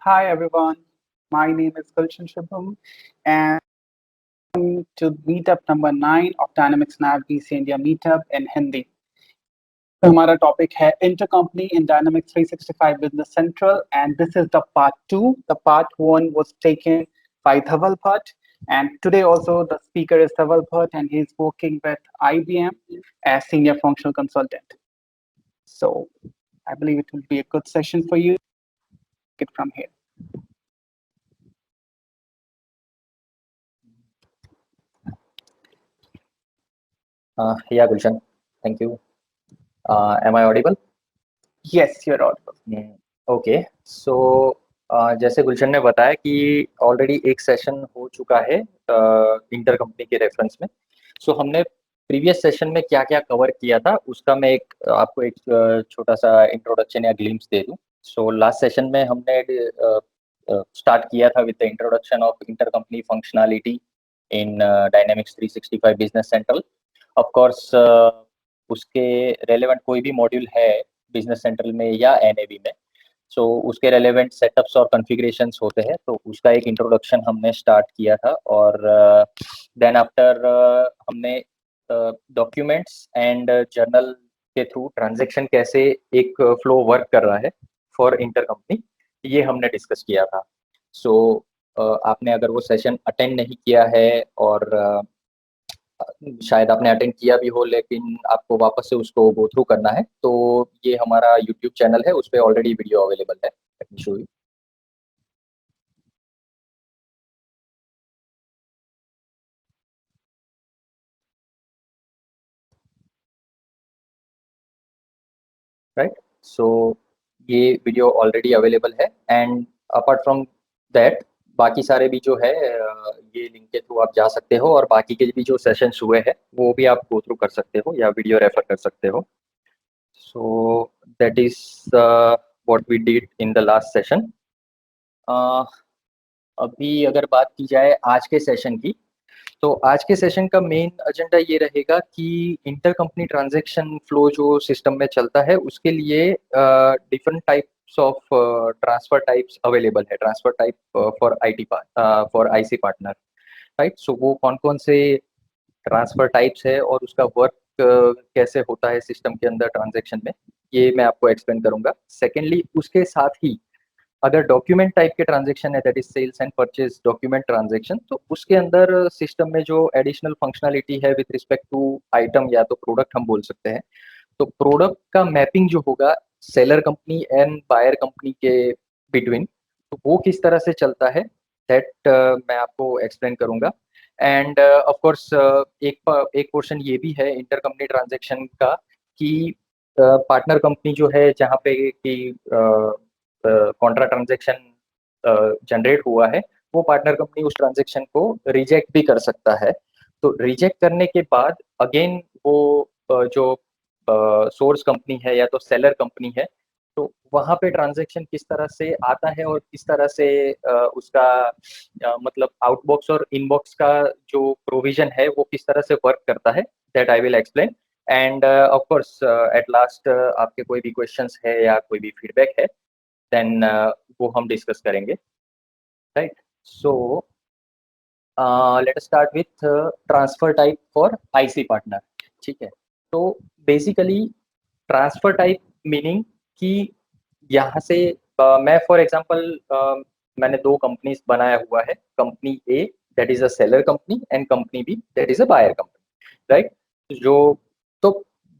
Hi everyone, my name is Gulshan Shubham and to meetup number 9 of Dynamics Nav BC India meetup in Hindi. हमारा topic है intercompany in Dynamics 365 Business Central and this is the part 2. The part 1 was taken by Dhaval Bhatt and today also the speaker is Dhaval Bhatt and he's working with IBM as senior functional consultant. So I believe it will be a good session for you. Take it from here. Yeah, Gulshan, thank you. Am I audible? Yes, you're audible. Okay so जैसे गुलशन ने बताया कि already एक session हो चुका है inter company के reference में। सो हमने प्रीवियस सेशन में क्या क्या कवर किया था उसका मैं आपको एक छोटा सा इंट्रोडक्शन या ग्लिम्स दे दूं। सो लास्ट सेशन में हमने स्टार्ट किया था with the introduction of inter company functionality in dynamics 365 business central. Of course उसके रेलेवेंट कोई भी मॉड्यूल है बिजनेस सेंट्रल में या एनएबी में, सो उसके रेलेवेंट सेटअप्स और कॉन्फ़िगरेशंस होते हैं, तो उसका एक इंट्रोडक्शन हमने स्टार्ट किया था। और देन आफ्टर हमने डॉक्यूमेंट्स एंड जर्नल के थ्रू ट्रांजैक्शन कैसे एक फ्लो वर्क कर रहा है फॉर इंटर कंपनी, ये हमने डिस्कस किया था। सो आपने अगर वो सेशन अटेंड नहीं किया है और शायद आपने अटेंड किया भी हो लेकिन आपको वापस से उसको गो थ्रू करना है, तो ये हमारा यूट्यूब चैनल है, उस पर ऑलरेडी वीडियो अवेलेबल है। Let me show you. Right, so ये वीडियो ऑलरेडी अवेलेबल है एंड अपार्ट फ्रॉम दैट बाकी सारे भी जो है ये लिंक के थ्रू आप जा सकते हो और बाकी के भी जो सेशंस हुए हैं वो भी आप गो थ्रू कर सकते हो या वीडियो रेफर कर सकते हो। So that is what we did in the last session. अभी अगर बात की जाए आज के सेशन की, तो आज के सेशन का मेन एजेंडा ये रहेगा कि इंटर कंपनी ट्रांजैक्शन फ्लो जो सिस्टम में चलता है उसके लिए different types of transfer types available है। Transfer type for for IC partner, right. So वो कौन कौन से ट्रांसफर टाइप्स है और उसका वर्क कैसे होता है सिस्टम के अंदर ट्रांजैक्शन में, ये मैं आपको एक्सप्लेन करूंगा। सेकेंडली उसके साथ ही अगर डॉक्यूमेंट टाइप के ट्रांजैक्शन है, that is sales and purchase document transaction, तो उसके अंदर सिस्टम में जो एडिशनल फंक्शनैलिटी है विद रिस्पेक्ट टू आइटम या तो प्रोडक्ट हम बोल सकते हैं, तो प्रोडक्ट का मैपिंग जो होगा seller company and buyer company के बिटवीन, तो वो किस तरह से चलता है दैट मैं आपको एक्सप्लेन करूंगा। एंड ऑफ कोर्स एक पोर्शन ये भी है इंटर कंपनी ट्रांजैक्शन का कि पार्टनर कंपनी जो है जहाँ पे कि कॉन्ट्रा ट्रांजैक्शन जनरेट हुआ है, वो पार्टनर कंपनी उस ट्रांजैक्शन को रिजेक्ट भी कर सकता है। तो रिजेक्ट करने के बाद अगेन वो जो सोर्स कंपनी है या तो सेलर कंपनी है, तो वहाँ पे ट्रांजैक्शन किस तरह से आता है और किस तरह से उसका मतलब आउटबॉक्स और इनबॉक्स का जो प्रोविजन है वो किस तरह से वर्क करता है, that I will explain. End of course at last आपके कोई भी क्वेश्चंस है या कोई भी फीडबैक है देन वो हम डिस्कस करेंगे, right. So let start with transfer type for IC partner. ठीक है, तो बेसिकली ट्रांसफर टाइप मीनिंग कि यहाँ से मैं फॉर एग्जांपल मैंने दो कंपनीज बनाया हुआ है, company A that is a seller company and company B that is a buyer company, right. जो तो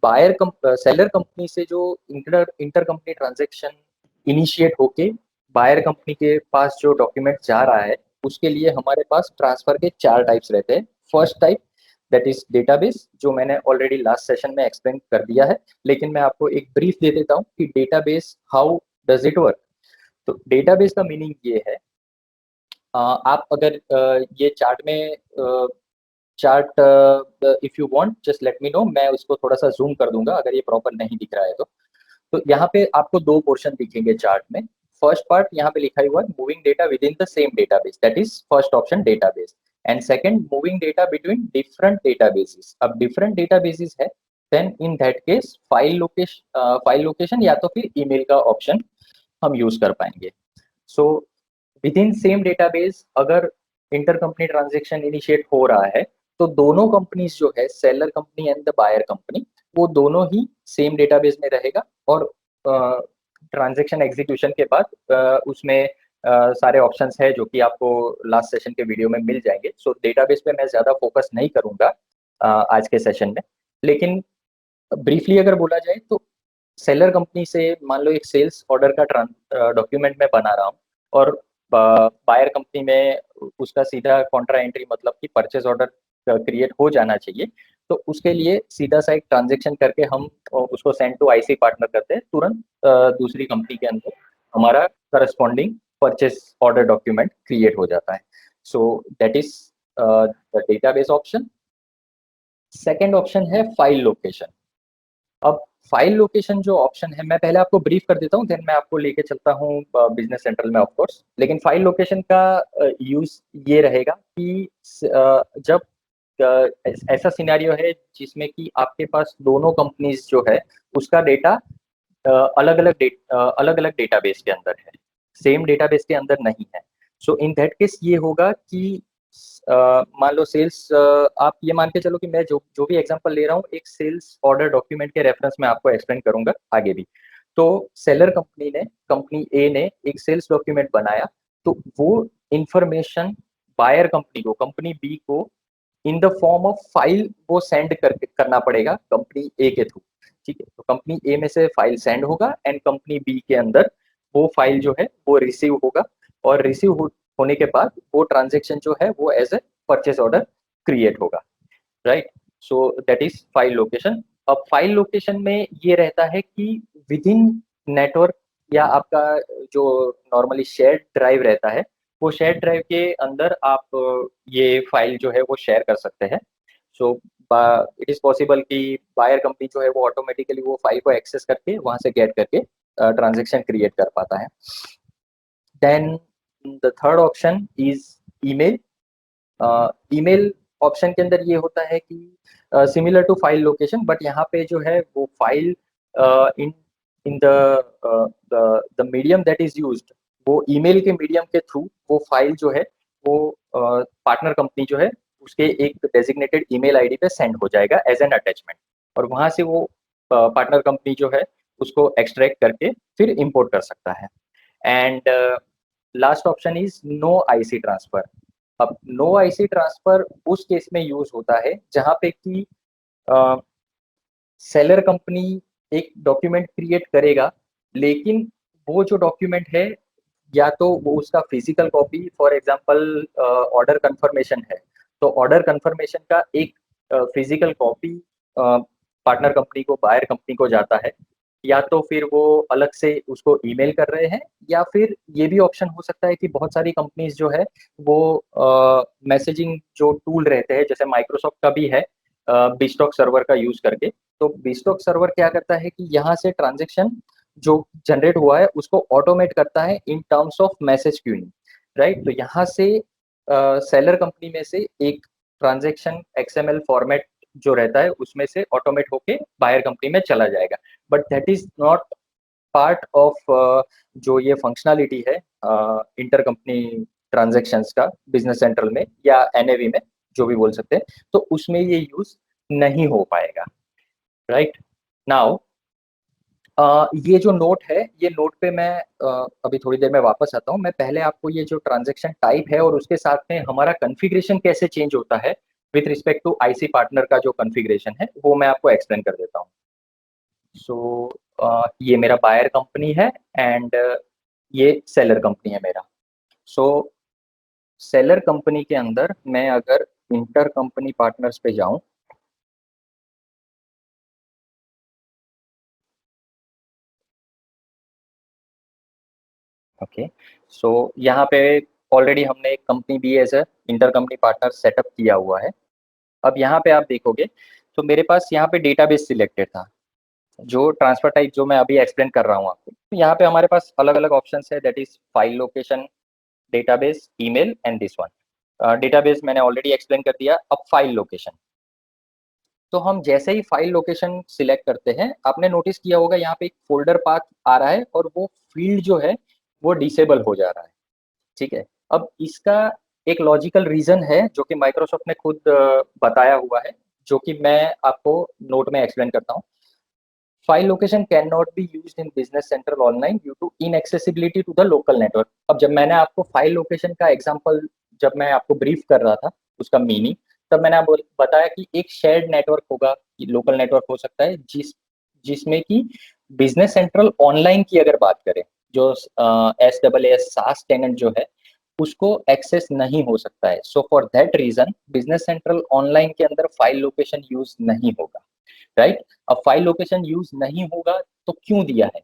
बायर सेलर कंपनी से जो इंटर कंपनी ट्रांजेक्शन इनिशिएट होके बायर कंपनी के पास जो डॉक्यूमेंट जा रहा है उसके लिए हमारे पास ट्रांसफर के चार टाइप्स रहते हैं। First type that is database, जो मैंने ऑलरेडी लास्ट सेशन में एक्सप्लेन कर दिया है, लेकिन मैं आपको एक ब्रीफ दे देता हूँ कि database how does it work. तो डेटाबेस का मीनिंग ये है, आप अगर ये चार्ट में chart if you want just let me know, मैं उसको थोड़ा सा जूम कर दूंगा अगर ये प्रॉपर नहीं दिख रहा है तो यहाँ पे आपको दो पोर्शन दिखेंगे चार्ट में। फर्स्ट पार्ट यहाँ पे लिखा हुआ है moving data within the same database, that is first option database. And second moving data between different databases. अब डिफरेंट डेटाबेसेस है then in that case file location या तो फिर ईमेल का ऑप्शन हम यूज कर पाएंगे। So within same database अगर इंटर कंपनी ट्रांजेक्शन इनिशिएट हो रहा है तो दोनों कंपनीज जो है, seller company and the buyer company, वो दोनों ही सेम डेटाबेस में रहेगा और ट्रांजेक्शन एग्जीक्यूशन के बाद उसमें सारे ऑप्शंस है जो कि आपको लास्ट सेशन के वीडियो में मिल जाएंगे। सो डेटाबेस पे मैं ज्यादा फोकस नहीं करूंगा आज के सेशन में, लेकिन ब्रीफली अगर बोला जाए तो सेलर कंपनी से मान लो एक सेल्स ऑर्डर का डॉक्यूमेंट मैं बना रहा हूँ और बायर कंपनी में उसका सीधा कॉन्ट्रा एंट्री मतलब कि परचेज ऑर्डर क्रिएट हो जाना चाहिए। तो उसके लिए सीधा सा एक ट्रांजेक्शन करके हम उसको सेंड टू आईसी पार्टनर करते हैं, तुरंत दूसरी कंपनी के अंदर हमारा corresponding purchase order document create हो जाता है। सो that is the database option. Second option है फाइल लोकेशन। अब फाइल लोकेशन जो ऑप्शन है, मैं पहले आपको ब्रीफ कर देता हूँ, देन मैं आपको लेके चलता हूँ बिजनेस सेंट्रल में ऑफ कोर्स। लेकिन फाइल लोकेशन का यूज ये रहेगा कि जब ऐसा सिनेरियो है जिसमें कि आपके पास दोनों कंपनीज जो है उसका डेटा अलग अलग डेटाबेस के अंदर है, सेम डेटाबेस के अंदर नहीं है। सो इन दैट केस ये होगा कि मान लो सेल्स, आप ये मान के चलो कि मैं जो जो भी एग्जांपल ले रहा हूँ एक सेल्स ऑर्डर डॉक्यूमेंट के रेफरेंस में आपको एक्सप्लेन करूंगा आगे भी। तो सेलर कंपनी ने, कंपनी ए ने एक सेल्स डॉक्यूमेंट बनाया, तो वो इंफॉर्मेशन बायर कंपनी को, कंपनी बी को in the form of file वो सेंड करना पड़ेगा कंपनी ए के थ्रू। ठीक है, तो कंपनी ए में से फाइल सेंड होगा एंड कंपनी बी के अंदर वो फाइल जो है वो रिसीव होगा, और रिसीव होने के बाद वो ट्रांजेक्शन जो है वो as a purchase order create होगा, right. So that is file location. अब फाइल लोकेशन में ये रहता है कि विद इन नेटवर्क या आपका जो नॉर्मली शेयर ड्राइव रहता है, वो शेयर ड्राइव के अंदर आप ये फाइल जो है वो शेयर कर सकते हैं। सो इट इज पॉसिबल कि बायर कंपनी जो है वो ऑटोमेटिकली वो फाइल को एक्सेस करके वहां से गेट करके ट्रांजेक्शन क्रिएट कर पाता है। Then the third option is email. Email option के अंदर ये होता है कि similar to file location, but यहाँ पे जो है वो file in in the medium that is used, वो ईमेल के मीडियम के थ्रू वो फाइल जो है वो पार्टनर कंपनी जो है उसके एक डेजिग्नेटेड ईमेल आईडी पे सेंड हो जाएगा एज एन अटैचमेंट, और वहां से वो पार्टनर कंपनी जो है उसको एक्सट्रैक्ट करके फिर इंपोर्ट कर सकता है। And last option is no IC transfer. अब नो आईसी ट्रांसफर उस केस में यूज होता है जहां पे कि सेलर कंपनी एक डॉक्यूमेंट क्रिएट करेगा, लेकिन वो जो डॉक्यूमेंट है या तो वो उसका physical copy, for example order confirmation है तो ऑर्डर कंफर्मेशन का एक फिजिकल कॉपी पार्टनर कंपनी को, बायर कंपनी को जाता है, या तो फिर वो अलग से उसको ईमेल कर रहे हैं, या फिर ये भी ऑप्शन हो सकता है कि बहुत सारी कंपनीज जो है वो मैसेजिंग जो टूल रहते हैं जैसे माइक्रोसॉफ्ट का भी है बीस्टॉक सर्वर का यूज करके। तो बीस्टॉक सर्वर क्या करता है कि यहाँ से ट्रांजेक्शन जो जनरेट हुआ है उसको ऑटोमेट करता है in terms of message queuing, right. तो यहाँ से सेलर कंपनी में से एक ट्रांजेक्शन एक्सएमएल फॉर्मेट जो रहता है उसमें से ऑटोमेट होके बायर कंपनी में चला जाएगा, but that is not part of जो ये फंक्शनलिटी है इंटर कंपनी ट्रांजेक्शन्स का बिजनेस सेंट्रल में या एनएवी में, जो भी बोल सकते हैं, तो उसमें ये यूज नहीं हो पाएगा, राइट। नाउ ये जो नोट है, ये नोट पे मैं अभी थोड़ी देर में वापस आता हूँ। मैं पहले आपको ये जो ट्रांजैक्शन टाइप है और उसके साथ में हमारा कॉन्फ़िगरेशन कैसे चेंज होता है with respect to IC partner का जो कॉन्फ़िगरेशन है वो मैं आपको एक्सप्लेन कर देता हूँ। सो ये मेरा बायर कंपनी है एंड ये सेलर कंपनी है मेरा। सो सेलर कंपनी के अंदर मैं अगर इंटर कंपनी पार्टनर्स पे जाऊं, ओके, सो यहाँ पे ऑलरेडी हमने एक company B as a inter company partner setup किया हुआ है। अब यहाँ पे आप देखोगे तो मेरे पास यहाँ पे डेटाबेस सिलेक्टेड था, जो ट्रांसफर टाइप जो मैं अभी एक्सप्लेन कर रहा हूँ आपको। तो यहाँ पे हमारे पास अलग अलग ऑप्शन है, that is file location, database, email and this one. Database मैंने ऑलरेडी एक्सप्लेन कर दिया। अब फाइल लोकेशन, तो हम जैसे ही फाइल लोकेशन सिलेक्ट करते हैं, आपने नोटिस किया होगा यहाँ पे एक फोल्डर पाथ आ रहा है और वो फील्ड जो है वो डिसेबल हो जा रहा है। ठीक है। अब इसका एक लॉजिकल रीजन है जो कि माइक्रोसॉफ्ट ने खुद बताया हुआ है, जो कि मैं आपको नोट में एक्सप्लेन करता हूँ। File location can not be used in business central online due to inaccessibility to the local network. अब जब मैंने आपको फाइल लोकेशन का एग्जांपल, जब मैं आपको ब्रीफ कर रहा था उसका मीनिंग, तब मैंने आपको बताया कि एक शेयर्ड नेटवर्क होगा, लोकल नेटवर्क हो सकता है, जिसमें कि बिजनेस सेंट्रल ऑनलाइन की अगर बात करें, जो SaaS सास टेनेंट जो है उसको एक्सेस नहीं हो सकता है। So for that reason business central online के अंदर फाइल लोकेशन यूज नहीं होगा, राइट। अब फाइल लोकेशन यूज नहीं होगा तो क्यों दिया है?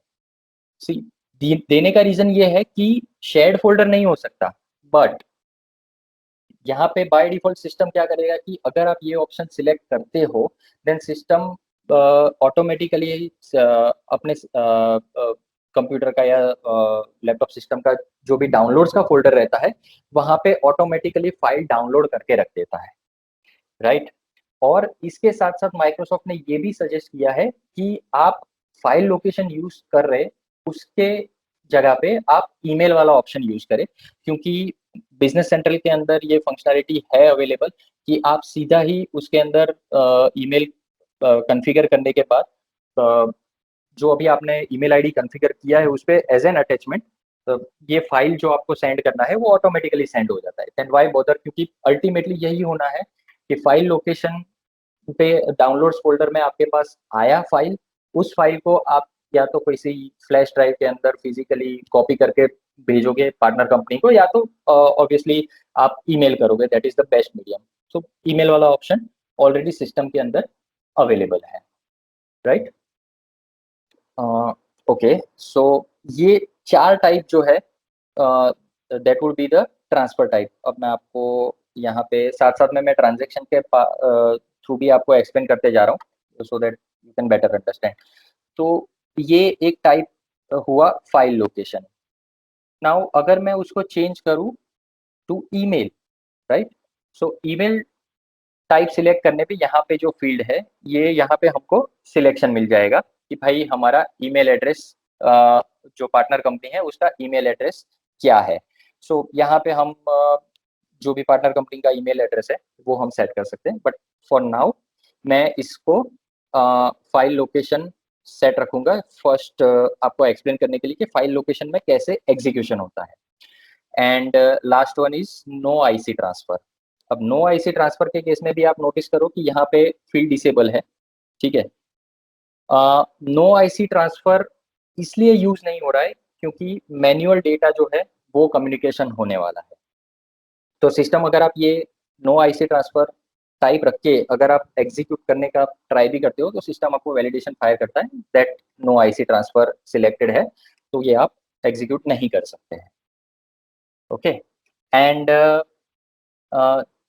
सी, देने का रीजन ये है कि शेयर्ड फोल्डर नहीं हो सकता, बट यहाँ पे बाय डिफॉल्ट सिस्टम क्या करेगा कि अगर आप ये ऑप्शन सिलेक्ट करते हो, देन सिस्टम ऑटोमेटिकली अपने कंप्यूटर का या लैपटॉप सिस्टम का जो भी डाउनलोड्स का फोल्डर रहता है वहां पे ऑटोमेटिकली फाइल डाउनलोड करके रख देता है, राइट। और इसके साथ साथ माइक्रोसॉफ्ट ने ये भी सजेस्ट किया है कि आप फाइल लोकेशन यूज कर रहे उसके जगह पे आप ईमेल वाला ऑप्शन यूज करें, क्योंकि बिजनेस सेंट्रल के अंदर ये फंक्शनैलिटी है अवेलेबल कि आप सीधा ही उसके अंदर ईमेल कॉन्फ़िगर करने के बाद जो अभी आपने ईमेल आईडी कॉन्फ़िगर किया है उस पे एज एन अटैचमेंट ये फाइल जो आपको सेंड करना है वो ऑटोमेटिकली सेंड हो जाता है। देन व्हाई बॉदर, क्योंकि अल्टीमेटली यही होना है कि फाइल लोकेशन पे डाउनलोड्स फोल्डर में आपके पास आया फाइल, उस फाइल को आप या तो किसी फ्लैश ड्राइव के अंदर फिजिकली कॉपी करके भेजोगे पार्टनर कंपनी को, या तो ऑब्वियसली आप ईमेल करोगे, that is the best medium. So email वाला ऑप्शन ऑलरेडी सिस्टम के अंदर अवेलेबल है, राइट। ओके, सो ये चार टाइप जो है that would be the transfer type. अब मैं आपको यहाँ पे साथ साथ में मैं ट्रांजेक्शन के थ्रू भी आपको एक्सप्लेन करते जा रहा हूँ so that you can better understand. तो ये एक टाइप हुआ फाइल लोकेशन। नाउ अगर मैं उसको चेंज करूँ to email, right. So email type select करने पे यहाँ पे जो फील्ड है ये यहाँ पे हमको सिलेक्शन मिल जाएगा कि भाई हमारा ईमेल एड्रेस जो पार्टनर कंपनी है उसका ईमेल एड्रेस क्या है। सो यहाँ पे हम जो भी पार्टनर कंपनी का ईमेल एड्रेस है वो हम सेट कर सकते हैं, बट फॉर नाउ मैं इसको फाइल लोकेशन सेट रखूंगा फर्स्ट, आपको एक्सप्लेन करने के लिए कि फाइल लोकेशन में कैसे एग्जीक्यूशन होता है। And last one is no IC transfer. अब नो आईसी ट्रांसफर के केस में भी आप नोटिस करो कि यहाँ पे फील्ड डिसेबल है, ठीक है। नो आईसी ट्रांसफर इसलिए यूज नहीं हो रहा है क्योंकि मैन्युअल डेटा जो है वो कम्युनिकेशन होने वाला है। तो सिस्टम अगर आप ये नो आईसी ट्रांसफर टाइप रख के अगर आप एग्जीक्यूट करने का ट्राई भी करते हो तो सिस्टम आपको वैलिडेशन फायर करता है that no IC transfer selected है, तो ये आप एग्जीक्यूट नहीं कर सकते हैं। ओके, एंड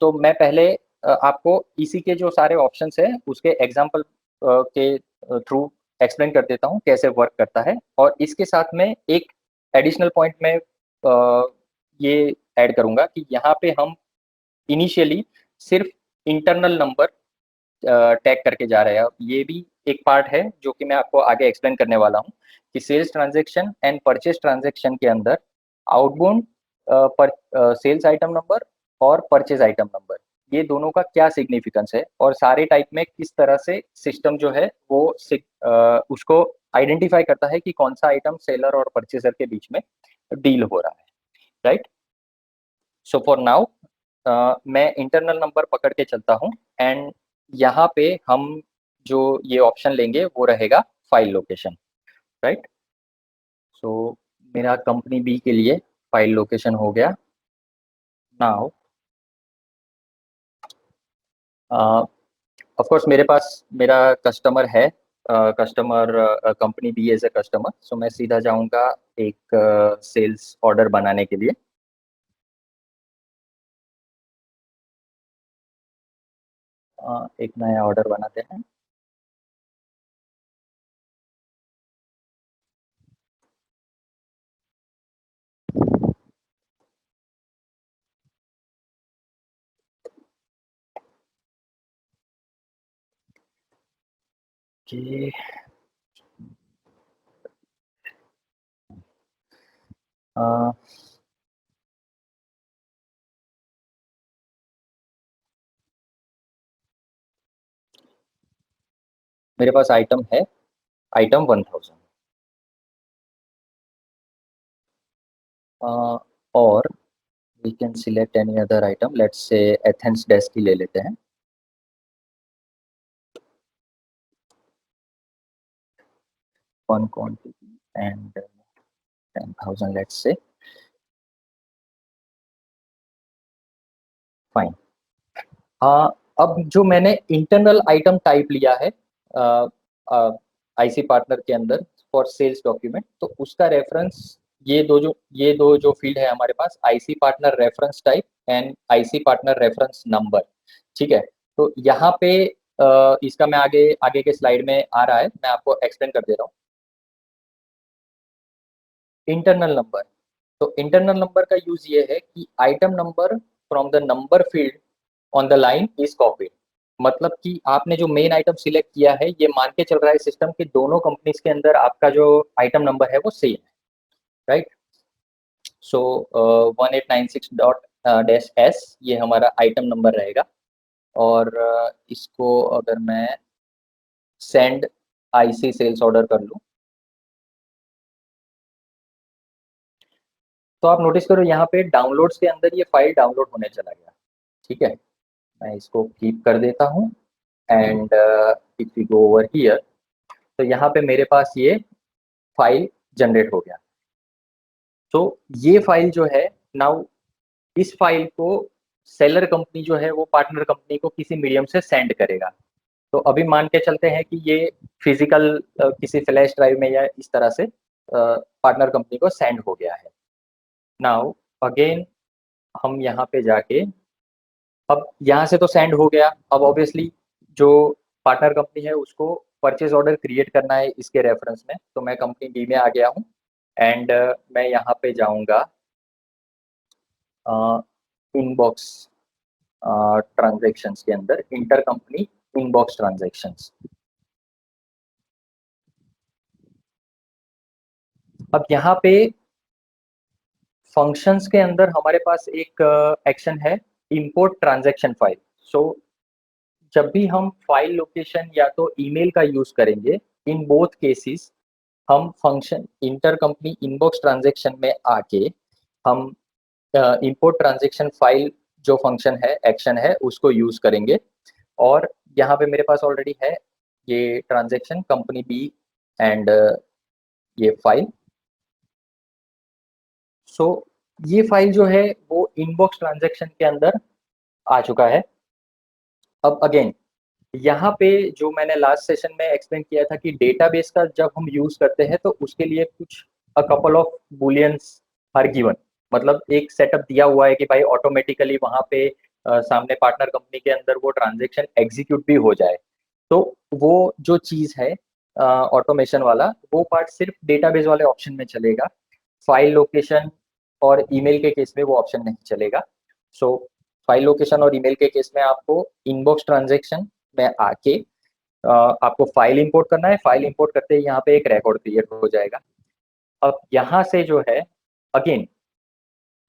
तो मैं पहले आपको इसी के जो सारे ऑप्शंस हैं उसके एग्जांपल के थ्रू एक्सप्लेन कर देता हूँ कैसे वर्क करता है। और इसके साथ में एक एडिशनल पॉइंट में ये ऐड करूंगा कि यहाँ पे हम इनिशियली सिर्फ इंटरनल नंबर टैग करके जा रहे हैं। अब ये भी एक पार्ट है जो कि मैं आपको आगे एक्सप्लेन करने वाला हूँ कि sales transaction and purchase transaction के अंदर आउटबाउंड पर सेल्स आइटम नंबर और परचेज आइटम नंबर, ये दोनों का क्या सिग्निफिकेंस है और सारे टाइप में किस तरह से सिस्टम जो है वो उसको आइडेंटिफाई करता है कि कौन सा आइटम सेलर और परचेजर के बीच में डील हो रहा है, राइट। सो फॉर नाउ मैं इंटरनल नंबर पकड़ के चलता हूँ एंड यहाँ पे हम जो ये ऑप्शन लेंगे वो रहेगा फाइल लोकेशन, राइट। सो मेरा कंपनी बी के लिए फाइल लोकेशन हो गया। नाउ ऑफ कोर्स मेरे पास मेरा कस्टमर है, customer company B as a customer, so मैं सीधा जाऊंगा एक सेल्स ऑर्डर बनाने के लिए। एक नया ऑर्डर बनाते हैं। कि मेरे पास आइटम है, आइटम 1000। और we can select any other item, let's say Athens desk ही ले लेते हैं। One quantity and 10,000 let's say, fine. अब जो मैंने इंटरनल आइटम टाइप लिया है आईसी पार्टनर के अंदर फॉर सेल्स डॉक्यूमेंट, तो उसका रेफरेंस ये दो जो फील्ड है हमारे पास, IC partner reference type and IC partner reference number. ठीक है, तो यहाँ पे इसका मैं आगे आगे के स्लाइड में आ रहा है, मैं आपको एक्सप्लेन कर दे रहा हूँ। इंटरनल नंबर, तो इंटरनल नंबर का यूज ये है कि item number from the number field on the line is copied. मतलब कि आपने जो मेन आइटम सिलेक्ट किया है, ये मान के चल रहा है सिस्टम कि दोनों कंपनीज के अंदर आपका जो आइटम नंबर है वो सेम है, राइट। सो 1896.-S ये हमारा आइटम नंबर रहेगा। और इसको अगर मैं सेंड आईसी सेल्स ऑर्डर कर लूँ, तो आप नोटिस करो यहाँ पे डाउनलोड्स के अंदर ये फाइल डाउनलोड होने चला गया। ठीक है, मैं इसको कीप कर देता हूँ and if we go over here, तो यहाँ पे मेरे पास ये फाइल जनरेट हो गया। तो ये फाइल जो है नाउ, इस फाइल को सेलर कंपनी जो है वो पार्टनर कंपनी को किसी मीडियम से सेंड करेगा। तो अभी मान के चलते हैं कि ये फिजिकल किसी फ्लैश ड्राइव में या इस तरह से पार्टनर कंपनी को सेंड हो गया है। नाउ अगेन हम यहाँ पे जाके, अब यहाँ से तो सेंड हो गया, अब ऑब्वियसली जो पार्टनर कंपनी है उसको परचेज ऑर्डर क्रिएट करना है इसके रेफरेंस में। तो मैं कंपनी डी में आ गया हूँ एंड मैं यहाँ पे जाऊँगा इनबॉक्स ट्रांजैक्शंस के अंदर, इंटर कंपनी इनबॉक्स ट्रांजैक्शंस। अब यहाँ पे फंक्शंस के अंदर हमारे पास एक एक्शन है, इंपोर्ट ट्रांजैक्शन फाइल। सो जब भी हम फाइल लोकेशन या तो ईमेल का यूज करेंगे, इन बोथ केसेस हम function inter company inbox transaction में आके हम इंपोर्ट ट्रांजैक्शन फाइल जो फंक्शन है, एक्शन है, उसको यूज करेंगे। और यहाँ पे मेरे पास ऑलरेडी है ये ट्रांजैक्शन कंपनी बी एंड ये फाइल। सो ये फाइल जो है वो इनबॉक्स ट्रांजैक्शन के अंदर आ चुका है। अब अगेन यहाँ पे जो मैंने लास्ट सेशन में एक्सप्लेन किया था कि डेटाबेस का जब हम यूज करते हैं तो उसके लिए कुछ a couple of booleans are given. मतलब एक सेटअप दिया हुआ है कि भाई ऑटोमेटिकली वहां पे सामने पार्टनर कंपनी के अंदर वो ट्रांजेक्शन एग्जीक्यूट भी हो जाए। तो वो जो चीज है ऑटोमेशन वाला, वो पार्ट सिर्फ डेटाबेस वाले ऑप्शन में चलेगा, फाइल लोकेशन और ईमेल के केस में वो ऑप्शन नहीं चलेगा। सो फाइल लोकेशन और ईमेल के केस में आपको इनबॉक्स ट्रांजैक्शन में आके आपको फाइल इंपोर्ट करना है। फाइल इंपोर्ट करते ही यहाँ पे एक रिकॉर्ड क्रिएट हो जाएगा। अब यहाँ से जो है अगेन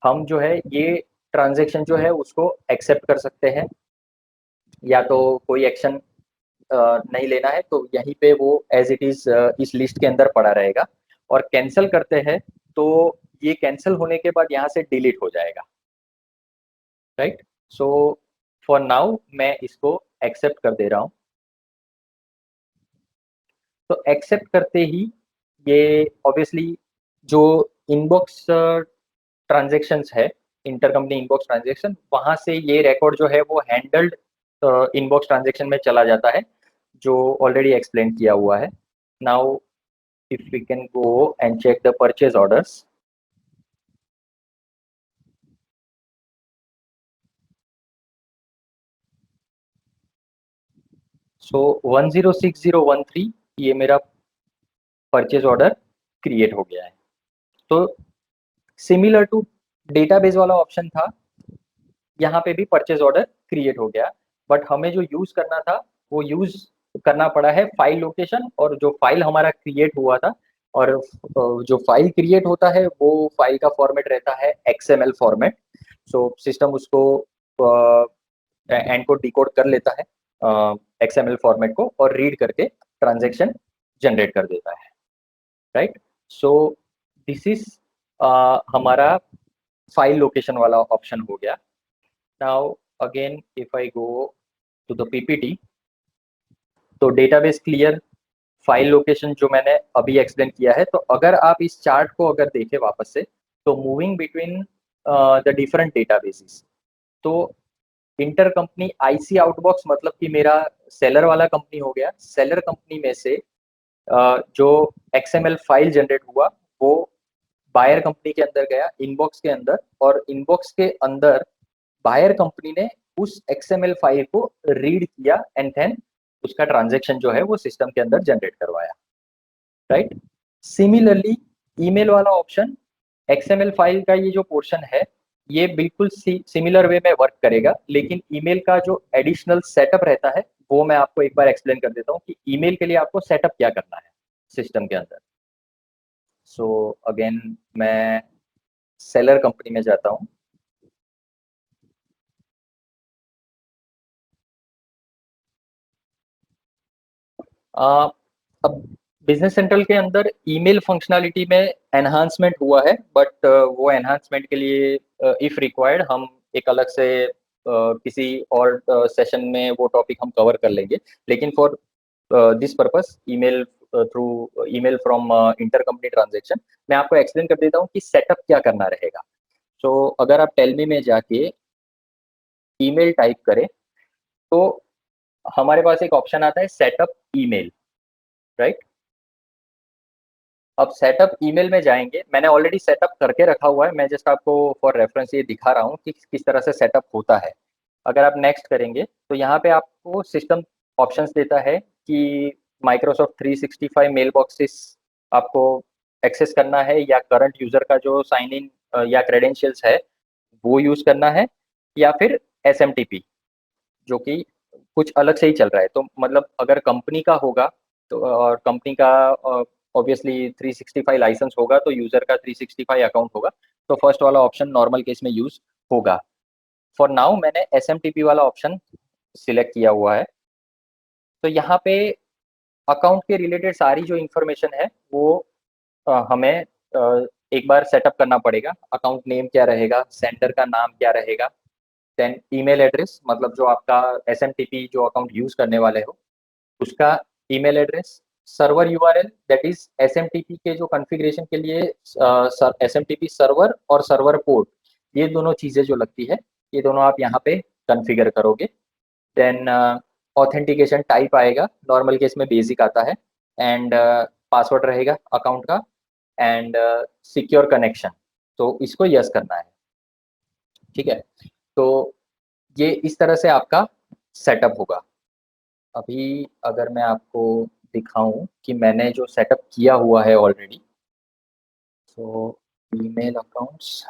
हम जो है ये ट्रांजैक्शन जो है उसको एक्सेप्ट कर सकते हैं, या तो कोई एक्शन नहीं लेना है तो यहीं पे वो एज इट इज इस लिस्ट के अंदर पड़ा रहेगा। और कैंसिल करते हैं तो ये कैंसिल होने के बाद यहाँ से डिलीट हो जाएगा, राइट। सो फॉर नाउ मैं इसको एक्सेप्ट कर दे रहा हूँ। तो एक्सेप्ट करते ही ये ऑब्वियसली जो इनबॉक्स ट्रांजेक्शन्स है, इंटरकंपनी इनबॉक्स ट्रांजेक्शन, वहां से ये रिकॉर्ड जो है वो हैंडल्ड इनबॉक्स ट्रांजेक्शन में चला जाता है, जो ऑलरेडी एक्सप्लेन किया हुआ है। Now if we can go and check the purchase orders, so 106013 ये मेरा परचेज ऑर्डर क्रिएट हो गया है। तो सिमिलर टू डेटाबेस वाला ऑप्शन था, यहाँ पे भी परचेज ऑर्डर क्रिएट हो गया, बट हमें जो यूज करना था वो यूज करना पड़ा है फाइल लोकेशन, और जो फाइल हमारा क्रिएट हुआ था, और जो फाइल क्रिएट होता है वो फाइल का फॉर्मेट रहता है XML फॉर्मेट। सो सिस्टम उसको एनकोड डिकोड कर लेता है XML फॉर्मेट को और रीड करके ट्रांजैक्शन जनरेट कर देता है, राइट। सो दिस इज हमारा फाइल लोकेशन वाला ऑप्शन हो गया। Now again if I go to the PPT, तो डेटाबेस क्लियर, फाइल लोकेशन जो मैंने अभी एक्सप्लेन किया है। तो अगर आप इस चार्ट को अगर देखें वापस से, तो moving between the different databases, तो इंटर कंपनी आईसी आउटबॉक्स मतलब कि मेरा सेलर वाला कंपनी हो गया। सेलर कंपनी में से जो एक्सएमएल फाइल जनरेट हुआ वो बायर कंपनी के अंदर गया, इनबॉक्स के अंदर, और इनबॉक्स के अंदर बायर कंपनी ने उस एक्सएमएल फाइल को रीड किया एंड देन उसका ट्रांजैक्शन जो है वो सिस्टम के अंदर जनरेट करवाया, राइट। सिमिलरली ईमेल वाला ऑप्शन, एक्सएमएल फाइल का ये जो पोर्शन है ये बिल्कुल सिमिलर वे में वर्क करेगा, लेकिन ईमेल का जो एडिशनल सेटअप रहता है वो मैं आपको एक बार एक्सप्लेन कर देता हूँ कि ईमेल के लिए आपको सेटअप क्या करना है सिस्टम के अंदर। सो अगेन मैं सेलर कंपनी में जाता हूँ। अब बिजनेस सेंट्रल के अंदर ईमेल फंक्शनैलिटी में एनहांसमेंट हुआ है, बट वो एनहांसमेंट के लिए इफ रिक्वायर्ड हम एक अलग से किसी और सेशन में वो टॉपिक हम कवर कर लेंगे। लेकिन for this purpose email through email from inter company transaction मैं आपको एक्सप्लेन कर देता हूँ कि सेटअप क्या करना रहेगा। तो अगर आप टेलमी में जाके ईमेल टाइप करें तो हमारे पास एक ऑप्शन आता है सेटअप ईमेल, राइट। अब सेटअप ईमेल में जाएंगे, मैंने ऑलरेडी सेटअप करके रखा हुआ है, मैं जस्ट आपको फॉर रेफरेंस ये दिखा रहा हूँ कि किस तरह से सेटअप होता है। अगर आप नेक्स्ट करेंगे तो यहाँ पे आपको सिस्टम ऑप्शंस देता है कि माइक्रोसॉफ्ट 365 मेल बॉक्सेस आपको एक्सेस करना है, या करंट यूजर का जो साइन इन या क्रेडेंशियल्स है वो यूज करना है, या फिर एसएमटीपी जो कि कुछ अलग से ही चल रहा है। तो मतलब अगर कंपनी का होगा तो और कंपनी का ऑब्वियसली 365 लाइसेंस होगा तो यूजर का 365 अकाउंट होगा, तो फर्स्ट वाला ऑप्शन नॉर्मल केस में यूज होगा। फॉर नाउ मैंने एसएमटीपी वाला ऑप्शन सिलेक्ट किया हुआ है। तो यहाँ पे अकाउंट के रिलेटेड सारी जो इंफॉर्मेशन है वो हमें एक बार सेटअप करना पड़ेगा। अकाउंट नेम क्या रहेगा, सेंडर का नाम क्या रहेगा, देन ईमेल एड्रेस मतलब जो आपका एसएमटीपी जो अकाउंट यूज करने वाले हो उसका email address, server URL that is SMTP के जो कॉन्फ़िगरेशन के लिए एसएमटीपी सर्वर और सर्वर पोर्ट, ये दोनों चीज़ें जो लगती है ये दोनों आप यहाँ पे कॉन्फ़िगर करोगे। देन ऑथेंटिकेशन टाइप आएगा, नॉर्मल केस में बेसिक आता है, एंड पासवर्ड रहेगा अकाउंट का, एंड सिक्योर कनेक्शन, तो इसको यस करना है, ठीक है। तो ये इस तरह से आपका सेटअप होगा। अभी अगर मैं आपको दिखाऊं कि मैंने जो सेटअप किया हुआ है ऑलरेडी, तो ईमेल अकाउंट्स,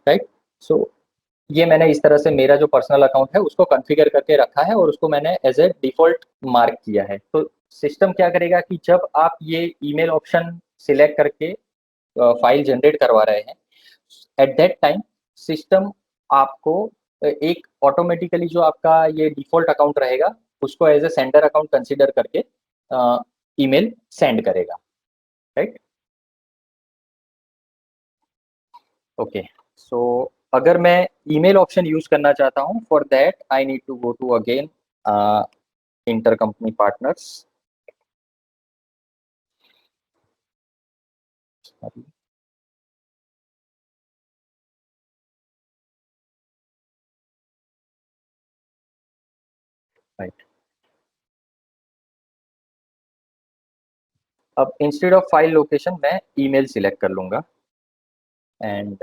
राइट। सो ये मैंने इस तरह से मेरा जो पर्सनल अकाउंट है उसको कॉन्फ़िगर करके रखा है और उसको मैंने एज ए डिफ़ॉल्ट मार्क किया है। तो सिस्टम क्या करेगा कि जब आप ये ईमेल ऑप्शन सिलेक्ट करके फाइल जनरेट करवा रहे हैं, एट दैट टाइम सिस्टम आपको एक ऑटोमेटिकली जो आपका ये डिफ़ॉल्ट अकाउंट रहेगा उसको as a sender account consider करके ईमेल सेंड करेगा, राइट। ओके, सो अगर मैं ईमेल ऑप्शन यूज करना चाहता हूँ, for that I need to go to again inter company partners, right. अब इंस्टेड ऑफ फाइल लोकेशन मैं ईमेल सिलेक्ट कर लूंगा, एंड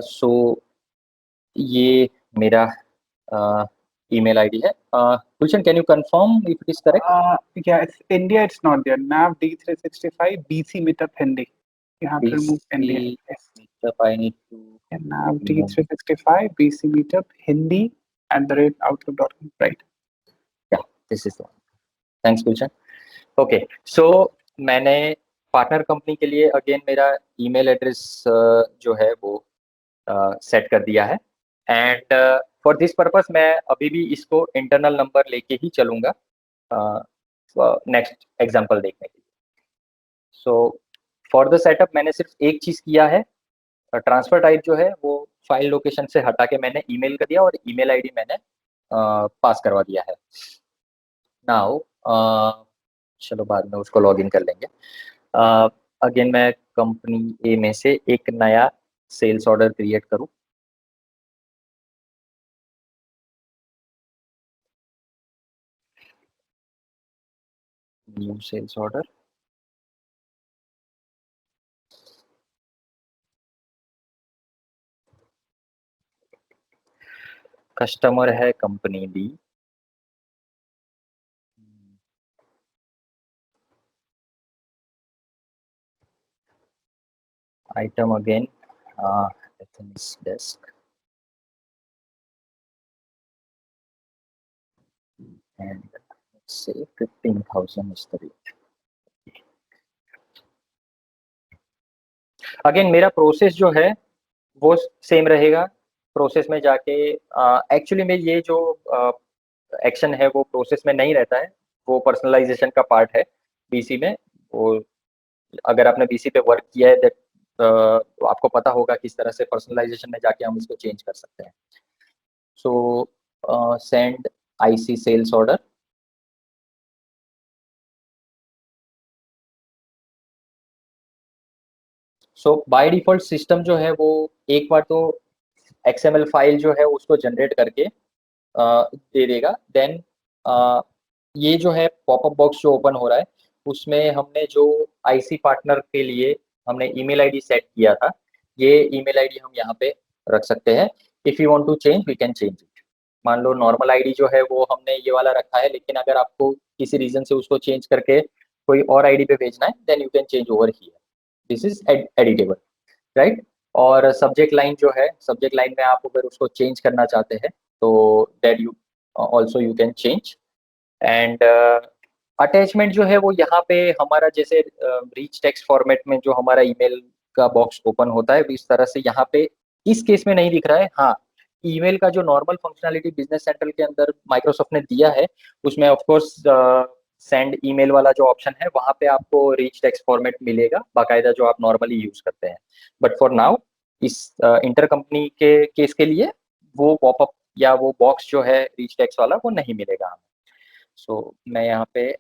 सो ये मेरा email ID है. Gulshan, can you confirm if it is correct? Yeah, it's India. It's not there. Nav D365 BC Meetup Hindi. You have to remove India. Yes. Meetup, I need to. And Nav D365 BC Meetup Hindi @outlook.com. Right. Yeah, this is the one. Thanks, Gulshan. Okay, so मैंने partner company के लिए again मेरा email address जो है वो set कर दिया है. एंड फॉर दिस पर्पस मैं अभी भी इसको इंटरनल नंबर लेके ही चलूँगा नेक्स्ट एग्जांपल देखने के लिए. सो फॉर द सेटअप मैंने सिर्फ एक चीज़ किया है, ट्रांसफर टाइप जो है वो फाइल लोकेशन से हटा के मैंने ईमेल कर दिया और ईमेल आईडी मैंने पास करवा दिया है. नाउ चलो बाद में उसको लॉगिन कर लेंगे. अगेन मैं कंपनी ए में से एक नया सेल्स ऑर्डर क्रिएट करूं. New sales order. कस्टमर है company B. Item again Athens desk and let's say 15,000 is the rate. Again मेरा प्रोसेस जो है वो सेम रहेगा. प्रोसेस में जाके एक्चुअली में ये जो एक्शन है वो प्रोसेस में नहीं रहता है, वो पर्सनलाइजेशन का पार्ट है बीसी में. वो अगर आपने बीसी पे वर्क किया है तो आपको पता होगा किस तरह से पर्सनलाइजेशन में जाके हम इसको चेंज कर सकते हैं. So send IC sales order. So by default system जो है वो एक बार तो XML फाइल जो है उसको जनरेट करके दे देगा. देन ये जो है पॉपअप बॉक्स जो ओपन हो रहा है उसमें हमने जो आईसी पार्टनर के लिए हमने ईमेल आईडी सेट किया था, ये ईमेल आईडी हम यहाँ पे रख सकते हैं. If you want to change we can change it. मान लो नॉर्मल आईडी जो है वो हमने ये वाला रखा है, लेकिन अगर आपको किसी रीजन से उसको चेंज करके कोई और आईडी पे भेजना है then you can change over here. This is editable, right. और सब्जेक्ट लाइन जो है, सब्जेक्ट लाइन में आप अगर उसको चेंज करना चाहते हैं तो that you also you can change. And attachment जो है वो यहाँ पे हमारा जैसे रीच टेक्स्ट फॉर्मेट में जो हमारा ईमेल का बॉक्स ओपन होता है इस तरह से यहाँ पे इस केस में नहीं दिख रहा है. हाँ, ईमेल का जो नॉर्मल फंक्शनैलिटी बिजनेस सेंट्रल के अंदर माइक्रोसॉफ्ट ने दिया है उसमें ऑफ कोर्स सेंड ईमेल वाला जो ऑप्शन है वहाँ पे आपको रीच टेक्स्ट फॉर्मेट मिलेगा बाकायदा जो आप नॉर्मली यूज करते हैं. बट फॉर नाउ इस इंटर कंपनी के केस के लिए वो पॉपअप या वो बॉक्स जो है रीच टेक्स्ट वाला वो नहीं मिलेगा हमें. सो मैं यहाँ पे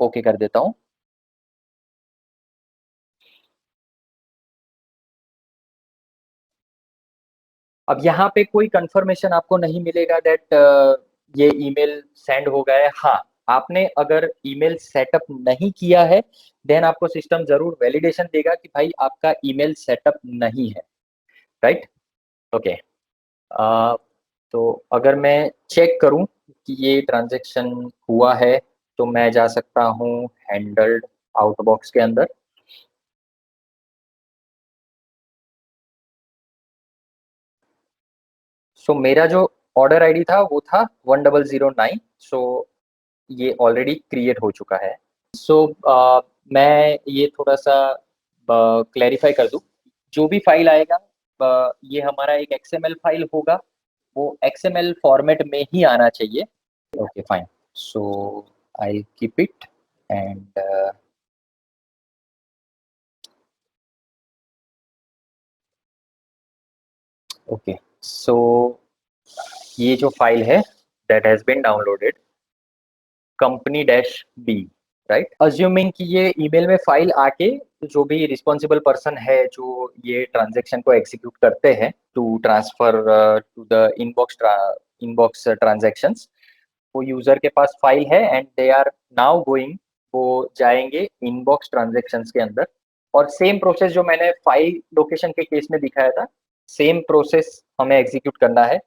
ओके कर देता हूँ. अब यहाँ पे कोई कंफर्मेशन आपको नहीं मिलेगा दैट ये ईमेल सेंड हो गया है. हाँ, आपने अगर ईमेल सेटअप नहीं किया है देन आपको सिस्टम जरूर वैलिडेशन देगा कि भाई आपका ईमेल सेटअप नहीं है, राइट. ओके, तो अगर मैं चेक करूं कि ये ट्रांजैक्शन हुआ है तो मैं जा सकता हूं हैंडल्ड आउटबॉक्स के अंदर. सो मेरा जो ऑर्डर आईडी था वो था 1009. सो ये ऑलरेडी क्रिएट हो चुका है. सो मैं ये थोड़ा सा क्लैरिफाई कर दूं. जो भी फाइल आएगा ये हमारा एक XML फाइल होगा, वो XML फॉर्मेट में ही आना चाहिए. Okay fine. So I keep it and okay. So ये जो फाइल है that has been downloaded company dash B, right. Assuming कि ये ईमेल में फाइल आके जो भी रिस्पॉन्सिबल पर्सन है जो ये ट्रांजैक्शन को एग्जीक्यूट करते हैं to transfer to the inbox transactions, वो यूजर के पास फाइल है and they are now going, वो जाएंगे इनबॉक्स ट्रांजैक्शंस के अंदर. और सेम प्रोसेस जो मैंने फाइल लोकेशन के केस में दिखाया था सेम प्रोसेस हमें एग्जीक्यूट करना है.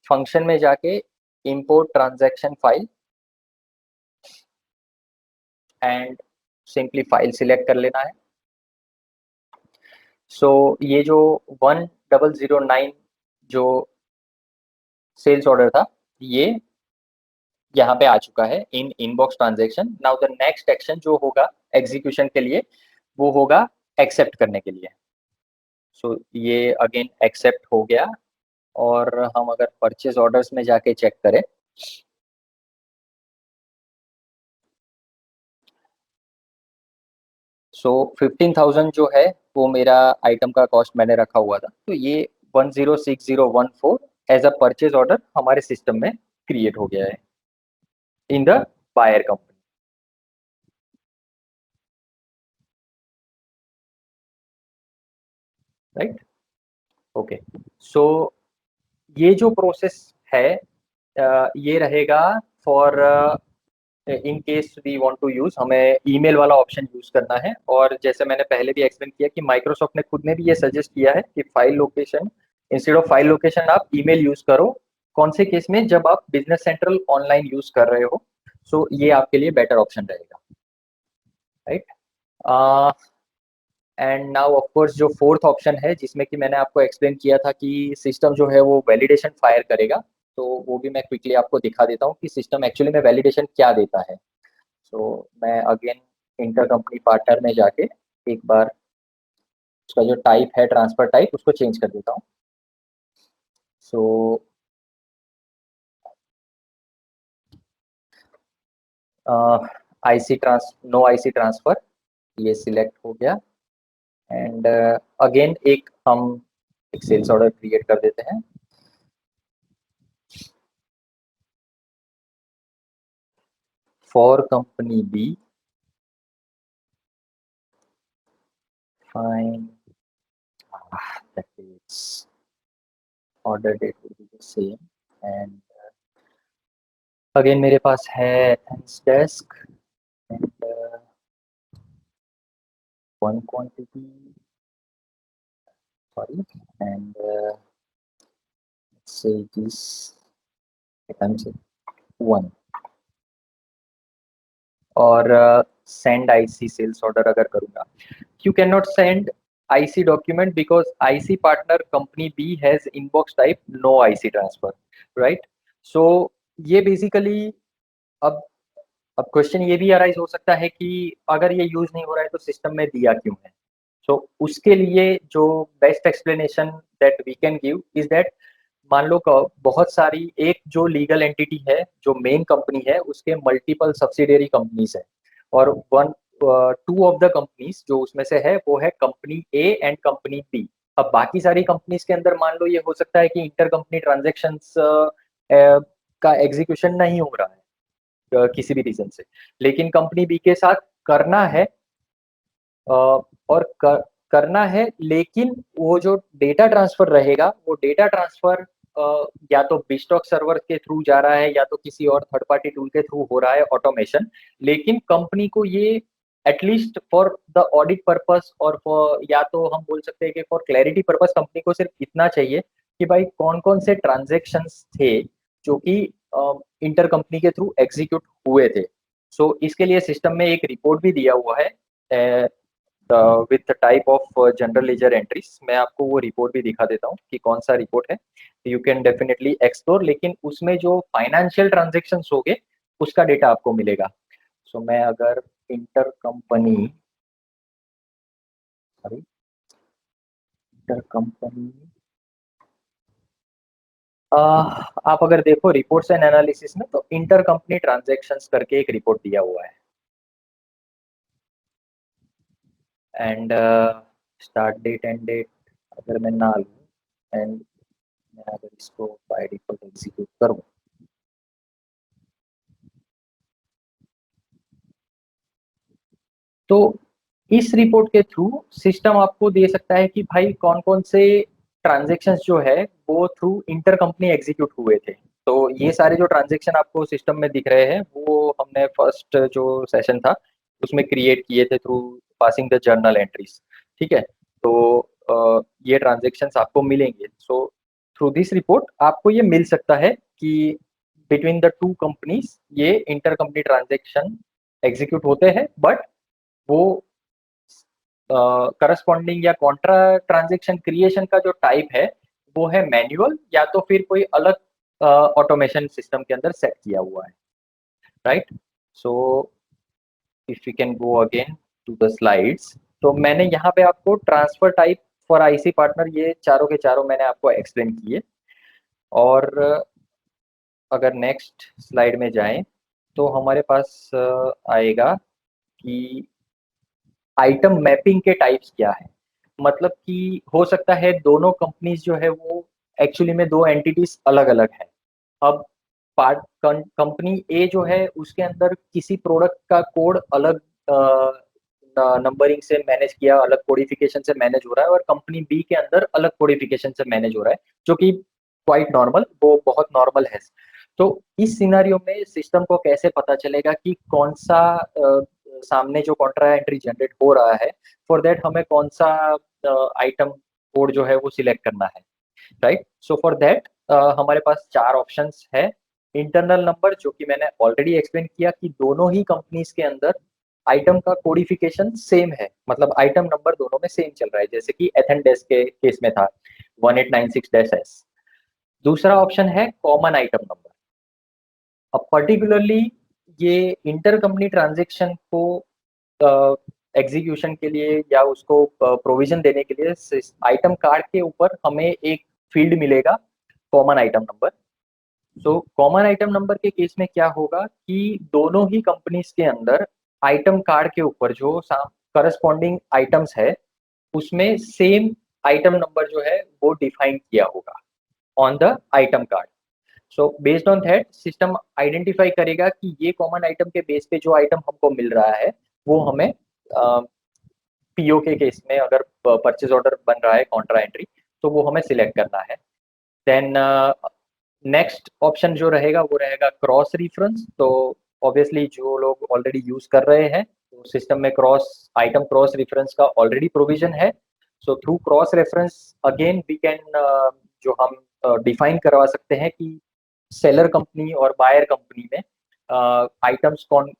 फंक्शन में जाके import transaction file and simply file select कर लेना है। सो ये जो 1009 जो सेल्स ऑर्डर था ये यहाँ पे आ चुका है in inbox transaction. Now the next action जो होगा एग्जीक्यूशन के लिए वो होगा एक्सेप्ट करने के लिए। सो ये अगेन एक्सेप्ट हो गया। और हम अगर परचेज ऑर्डर्स में जाके चेक करें सो 15,000 जो है वो मेरा आइटम का कॉस्ट मैंने रखा हुआ था, तो ये 106014 एज अ परचेज ऑर्डर हमारे सिस्टम में क्रिएट हो गया है in the buyer company. Right, okay. So ये जो प्रोसेस है ये रहेगा for in case we want to use, हमें ईमेल वाला ऑप्शन यूज करना है। और जैसे मैंने पहले भी एक्सप्लेन किया कि माइक्रोसॉफ्ट ने खुद ने भी ये सजेस्ट किया है कि file location instead of file location आप ईमेल यूज करो। कौन से केस में? जब आप बिजनेस सेंट्रल ऑनलाइन यूज कर रहे हो। सो ये आपके लिए बेटर ऑप्शन रहेगा। Right, and now of course जो फोर्थ ऑप्शन है जिसमें कि मैंने आपको एक्सप्लेन किया था कि सिस्टम जो है वो वैलिडेशन फायर करेगा, तो वो भी मैं क्विकली आपको दिखा देता हूँ कि सिस्टम एक्चुअली में वैलिडेशन क्या देता है। सो मैं अगेन इंटर कंपनी पार्टनर में जाके एक बार उसका जो टाइप है ट्रांसफर टाइप उसको चेंज कर देता हूँ। सो आईसी नो आईसी ट्रांसफर ये सिलेक्ट हो गया। एंड अगेन हम एक सेल्स ऑर्डर क्रिएट कर देते हैं। For company B, fine, that is order date will be the same and again मेरे पास है desk and one quantity, sorry, and let's say this items one और send IC sales order अगर करूँगा, you cannot send IC document because IC partner company B has inbox type no IC transfer, right? So ये basically अब question ये भी arise हो सकता है कि अगर ये यूज नहीं हो रहा है तो सिस्टम में दिया क्यों है। सो उसके लिए जो best explanation that we can give is that मान लो बहुत सारी एक जो लीगल एंटिटी है जो मेन कंपनी है उसके मल्टीपल सब्सिडियरी कंपनीज है और टू ऑफ द कंपनीज जो उसमें से है वो है company A and company B. अब बाकी सारी कंपनीज के अंदर मान लो ये हो सकता है कि इंटर कंपनी ट्रांजेक्शन्स का एग्जीक्यूशन नहीं हो रहा है किसी भी रीजन से, लेकिन कंपनी बी के साथ करना है और करना है, लेकिन वो जो डेटा ट्रांसफर रहेगा वो डेटा ट्रांसफर या तो बिस्टॉक सर्वर के थ्रू जा रहा है या तो किसी और थर्ड पार्टी टूल के थ्रू हो रहा है ऑटोमेशन। लेकिन कंपनी को ये at least for the audit purpose और फॉर या तो हम बोल सकते हैं कि फॉर क्लैरिटी पर्पस कंपनी को सिर्फ इतना चाहिए कि भाई कौन कौन से ट्रांजेक्शन्स थे जो कि इंटर कंपनी के थ्रू एग्जीक्यूट हुए थे। सो इसके लिए सिस्टम में एक रिपोर्ट भी दिया हुआ है with type of general ledger entries. मैं आपको वो रिपोर्ट भी दिखा देता हूँ कि कौन सा रिपोर्ट है, यू कैन डेफिनेटली एक्सप्लोर। लेकिन उसमें जो फाइनेंशियल ट्रांजेक्शन्स होंगे उसका डेटा आपको मिलेगा। सो मैं अगर इंटर कंपनी आप अगर देखो रिपोर्ट्स एंड एनालिसिस में तो इंटर कंपनी ट्रांजेक्शन्स करके एक रिपोर्ट दिया हुआ है and start date end date अगर मैं ना लूँ एंड मैं अगर इसको बाय डिफॉल्ट एग्जीक्यूट करूँ तो इस रिपोर्ट के थ्रू सिस्टम आपको दे सकता है कि भाई कौन कौन से ट्रांजेक्शन्स जो है वो थ्रू इंटर कंपनी एग्जीक्यूट हुए थे। तो ये सारे जो ट्रांजेक्शन आपको सिस्टम में दिख रहे हैं वो हमने फर्स्ट जो सेशन था उसमें क्रिएट किए थे through passing the journal entries. ठीक है, तो ये ट्रांजेक्शन्स आपको मिलेंगे। सो थ्रू दिस रिपोर्ट आपको ये मिल सकता है कि बिटवीन द टू कंपनीज ये इंटर कंपनी ट्रांजेक्शन एग्जीक्यूट होते हैं, बट वो करस्पॉन्डिंग या कॉन्ट्रा ट्रांजेक्शन क्रिएशन का जो टाइप है वो है मैन्युअल या तो फिर कोई अलग ऑटोमेशन सिस्टम के अंदर सेट किया हुआ है, right. So if you can go again to the slides, तो मैंने यहाँ पे आपको transfer type for IC partner ये चारों के चारों मैंने आपको एक्सप्लेन किए। और अगर नेक्स्ट स्लाइड में जाएं तो हमारे पास आएगा कि आइटम मैपिंग के टाइप्स क्या है। मतलब कि हो सकता है दोनों कंपनीज जो है वो एक्चुअली में दो एंटिटीज अलग अलग है। अब पार्ट कंपनी ए जो है उसके अंदर किसी प्रोडक्ट का कोड अलग नंबरिंग से मैनेज किया, अलग कोडिफिकेशन से मैनेज हो रहा है, और कंपनी बी के अंदर अलग कोडिफिकेशन से मैनेज हो रहा है, जो कि क्वाइट नॉर्मल, वो बहुत नॉर्मल है। तो इस सिनारियो में सिस्टम को कैसे पता चलेगा कि कौन सा सामने जो कॉन्ट्रा एंट्री जनरेट हो रहा है, फॉर दैट हमें कौन सा आइटम कोड जो है वो सिलेक्ट करना है, राइट। सो फॉर दैट हमारे पास चार ऑप्शंस है। इंटरनल नंबर, जो कि मैंने ऑलरेडी एक्सप्लेन किया कि दोनों ही कंपनीज के अंदर आइटम का कोडिफिकेशन सेम है, मतलब आइटम नंबर दोनों में सेम चल रहा है, जैसे कि एथन डेस्क के केस में था 1896-S। दूसरा ऑप्शन है कॉमन आइटम नंबर। अब पर्टिकुलरली ये इंटर कंपनी ट्रांजेक्शन को एग्जीक्यूशन के लिए या उसको प्रोविजन देने के लिए आइटम कार्ड के ऊपर हमें एक फील्ड मिलेगा, common item number. So common item number के केस में क्या होगा कि दोनों ही कंपनीज के अंदर आइटम कार्ड के ऊपर जो करस्पॉन्डिंग आइटम्स है उसमें सेम आइटम नंबर जो है वो डिफाइन किया होगा on the item card. So based on that system identify करेगा कि ये कॉमन आइटम के बेस पे जो आइटम हमको मिल रहा है वो हमें पीओ के केस में अगर परचेज ऑर्डर बन रहा है कॉन्ट्रा एंट्री, तो वो हमें सिलेक्ट करना है। देन नेक्स्ट ऑप्शन जो रहेगा वो रहेगा क्रॉस रेफरेंस। तो ऑब्वियसली जो लोग ऑलरेडी यूज कर रहे हैं तो सिस्टम में क्रॉस रेफरेंस का ऑलरेडी प्रोविजन है। So through cross reference again we can जो हम डिफाइन करवा सकते हैं कि सेलर कंपनी और बायर कंपनी में आइटम्स कौन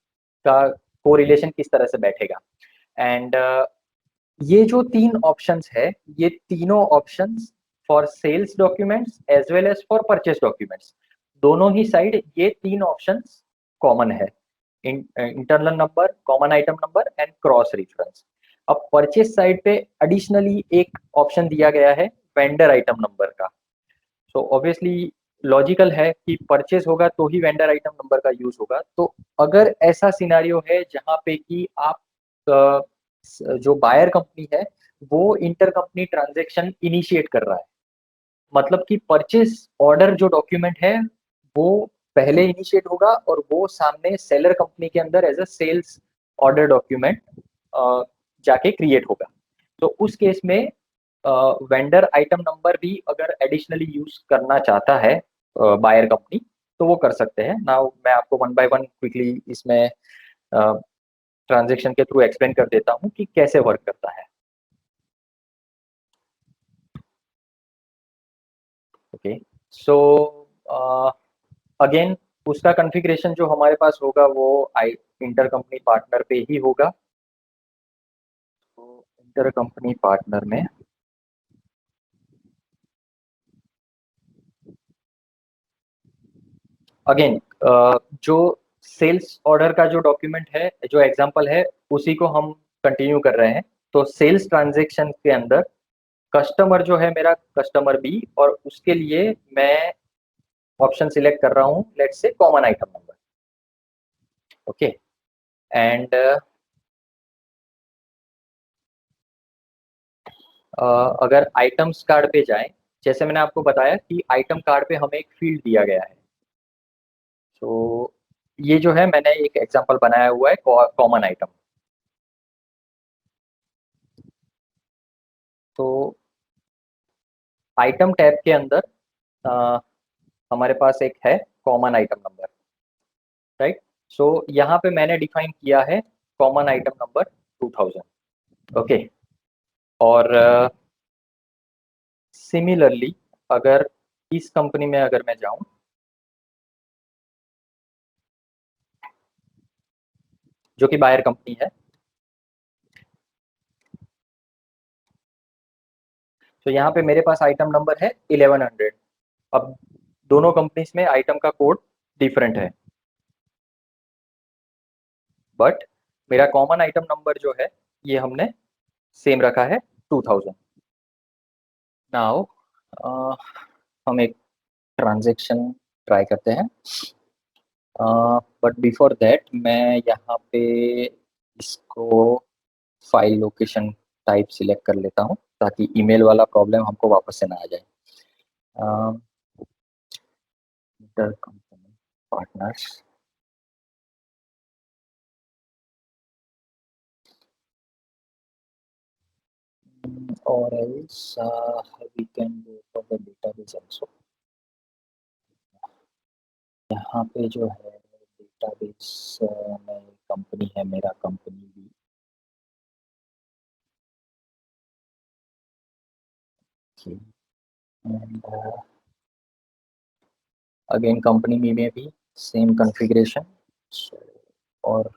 का कोरिलेशन किस तरह से बैठेगा। एंड ये जो तीन ऑप्शंस है, ये तीनों options for sales documents as well as for purchase documents, दोनों ही साइड ये तीन ऑप्शंस कॉमन है, internal number, common item number and cross reference. अब परचेस साइड पे एडिशनली एक ऑप्शन दिया गया है वेंडर आइटम नंबर का। सो ऑब्वियसली लॉजिकल है कि परचेस होगा तो ही वेंडर आइटम नंबर का यूज होगा। तो अगर ऐसा सिनारियो है जहाँ पे कि आप जो बायर कंपनी है वो इंटर कंपनी ट्रांजेक्शन इनिशिएट कर रहा है, मतलब कि परचेस ऑर्डर जो डॉक्यूमेंट है वो पहले इनिशिएट होगा और वो सामने सेलर कंपनी के अंदर as a sales order document जाके क्रिएट होगा। तो उस केस में वेंडर आइटम नंबर भी अगर एडिशनली यूज करना चाहता है बायर कंपनी तो वो कर सकते हैं। नाउ मैं आपको वन बाय वन क्विकली इसमें ट्रांजेक्शन के थ्रू एक्सप्लेन कर देता हूँ कि कैसे वर्क करता है। ओके, सो अगेन उसका कॉन्फ़िगरेशन जो हमारे पास होगा वो इंटर कंपनी पार्टनर पे ही होगा। तो इंटर कंपनी पार्टनर में अगेन जो सेल्स ऑर्डर का जो डॉक्यूमेंट है, जो एग्जांपल है, उसी को हम कंटिन्यू कर रहे हैं। तो सेल्स ट्रांजेक्शन के अंदर कस्टमर जो है मेरा कस्टमर बी, और उसके लिए मैं ऑप्शन सिलेक्ट कर रहा हूँ let's say common item number. Okay, and अगर आइटम्स कार्ड पे जाएं, जैसे मैंने आपको बताया कि आइटम कार्ड पे हमें एक फील्ड दिया गया है। तो ये जो है मैंने एक एग्जांपल बनाया हुआ है कॉमन आइटम। तो आइटम टैब के अंदर अ, हमारे पास एक है कॉमन आइटम नंबर, राइट। सो यहाँ पे मैंने डिफाइन किया है कॉमन आइटम नंबर 2000। ओके, और सिमिलरली अगर इस कंपनी में अगर मैं जाऊं जो कि बायर कंपनी है। तो यहाँ पे मेरे पास आइटम नंबर है 1100। अब दोनों कंपनीज में आइटम का कोड डिफरेंट है, बट मेरा कॉमन आइटम नंबर जो है ये हमने सेम रखा है 2000। नाउ हम एक ट्रांजेक्शन ट्राई करते हैं, बट बिफोर दैट मैं यहाँ पे इसको फाइल लोकेशन टाइप सिलेक्ट कर लेता हूँ ताकि ईमेल वाला प्रॉब्लम हमको वापस से ना आ जाए। Inter company partners, or else we can go for the database also। यहाँ पे जो है डेटाबेस में कंपनी है, मेरा कंपनी भी एंड अगेन कंपनी में भी सेम कॉन्फ़िगरेशन। और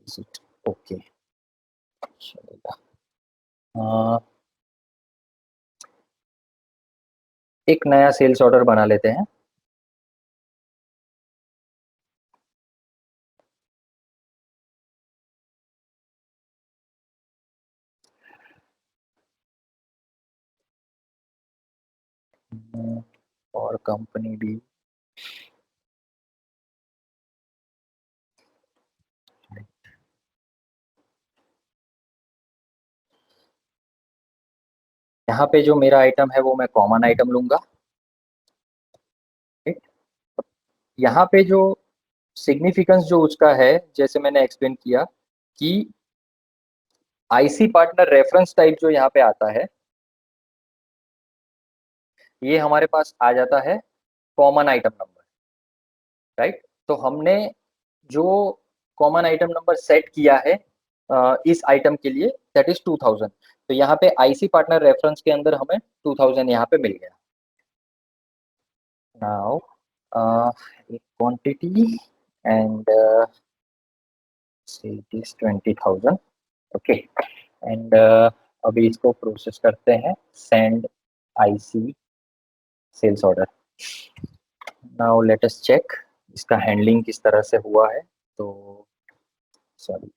इज इट ओके, चलेगा। एक नया सेल्स ऑर्डर बना लेते हैं। और कंपनी भी यहाँ पे जो मेरा आइटम है वो मैं कॉमन आइटम लूंगा। यहाँ पे जो सिग्निफिकेंस जो उसका है, जैसे मैंने एक्सप्लेन किया कि आईसी पार्टनर रेफरेंस टाइप जो यहाँ पे आता है ये हमारे पास आ जाता है कॉमन आइटम नंबर, राइट। तो हमने जो कॉमन आइटम नंबर सेट किया है इस आइटम के लिए दैट इज 2000। तो यहाँ पे आईसी पार्टनर रेफरेंस के अंदर हमें 2000 यहाँ पे मिल गया। नाउ एक quantity and it is 20,000। Okay and अभी इसको प्रोसेस करते हैं, send IC sales order. Now let us check इसका हैंडलिंग किस तरह से हुआ है। तो sorry,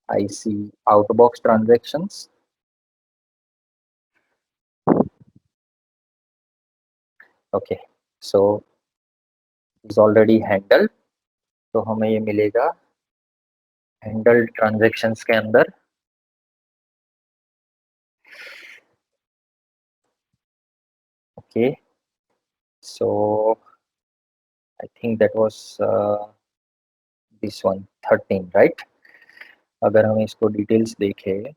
IC outbox transactions, okay so is already handled. तो हमें ये मिलेगा हैंडल्ड ट्रांजैक्शंस के अंदर। Okay so I think that was this one 13, right. अगर हम इसको डिटेल्स देखें,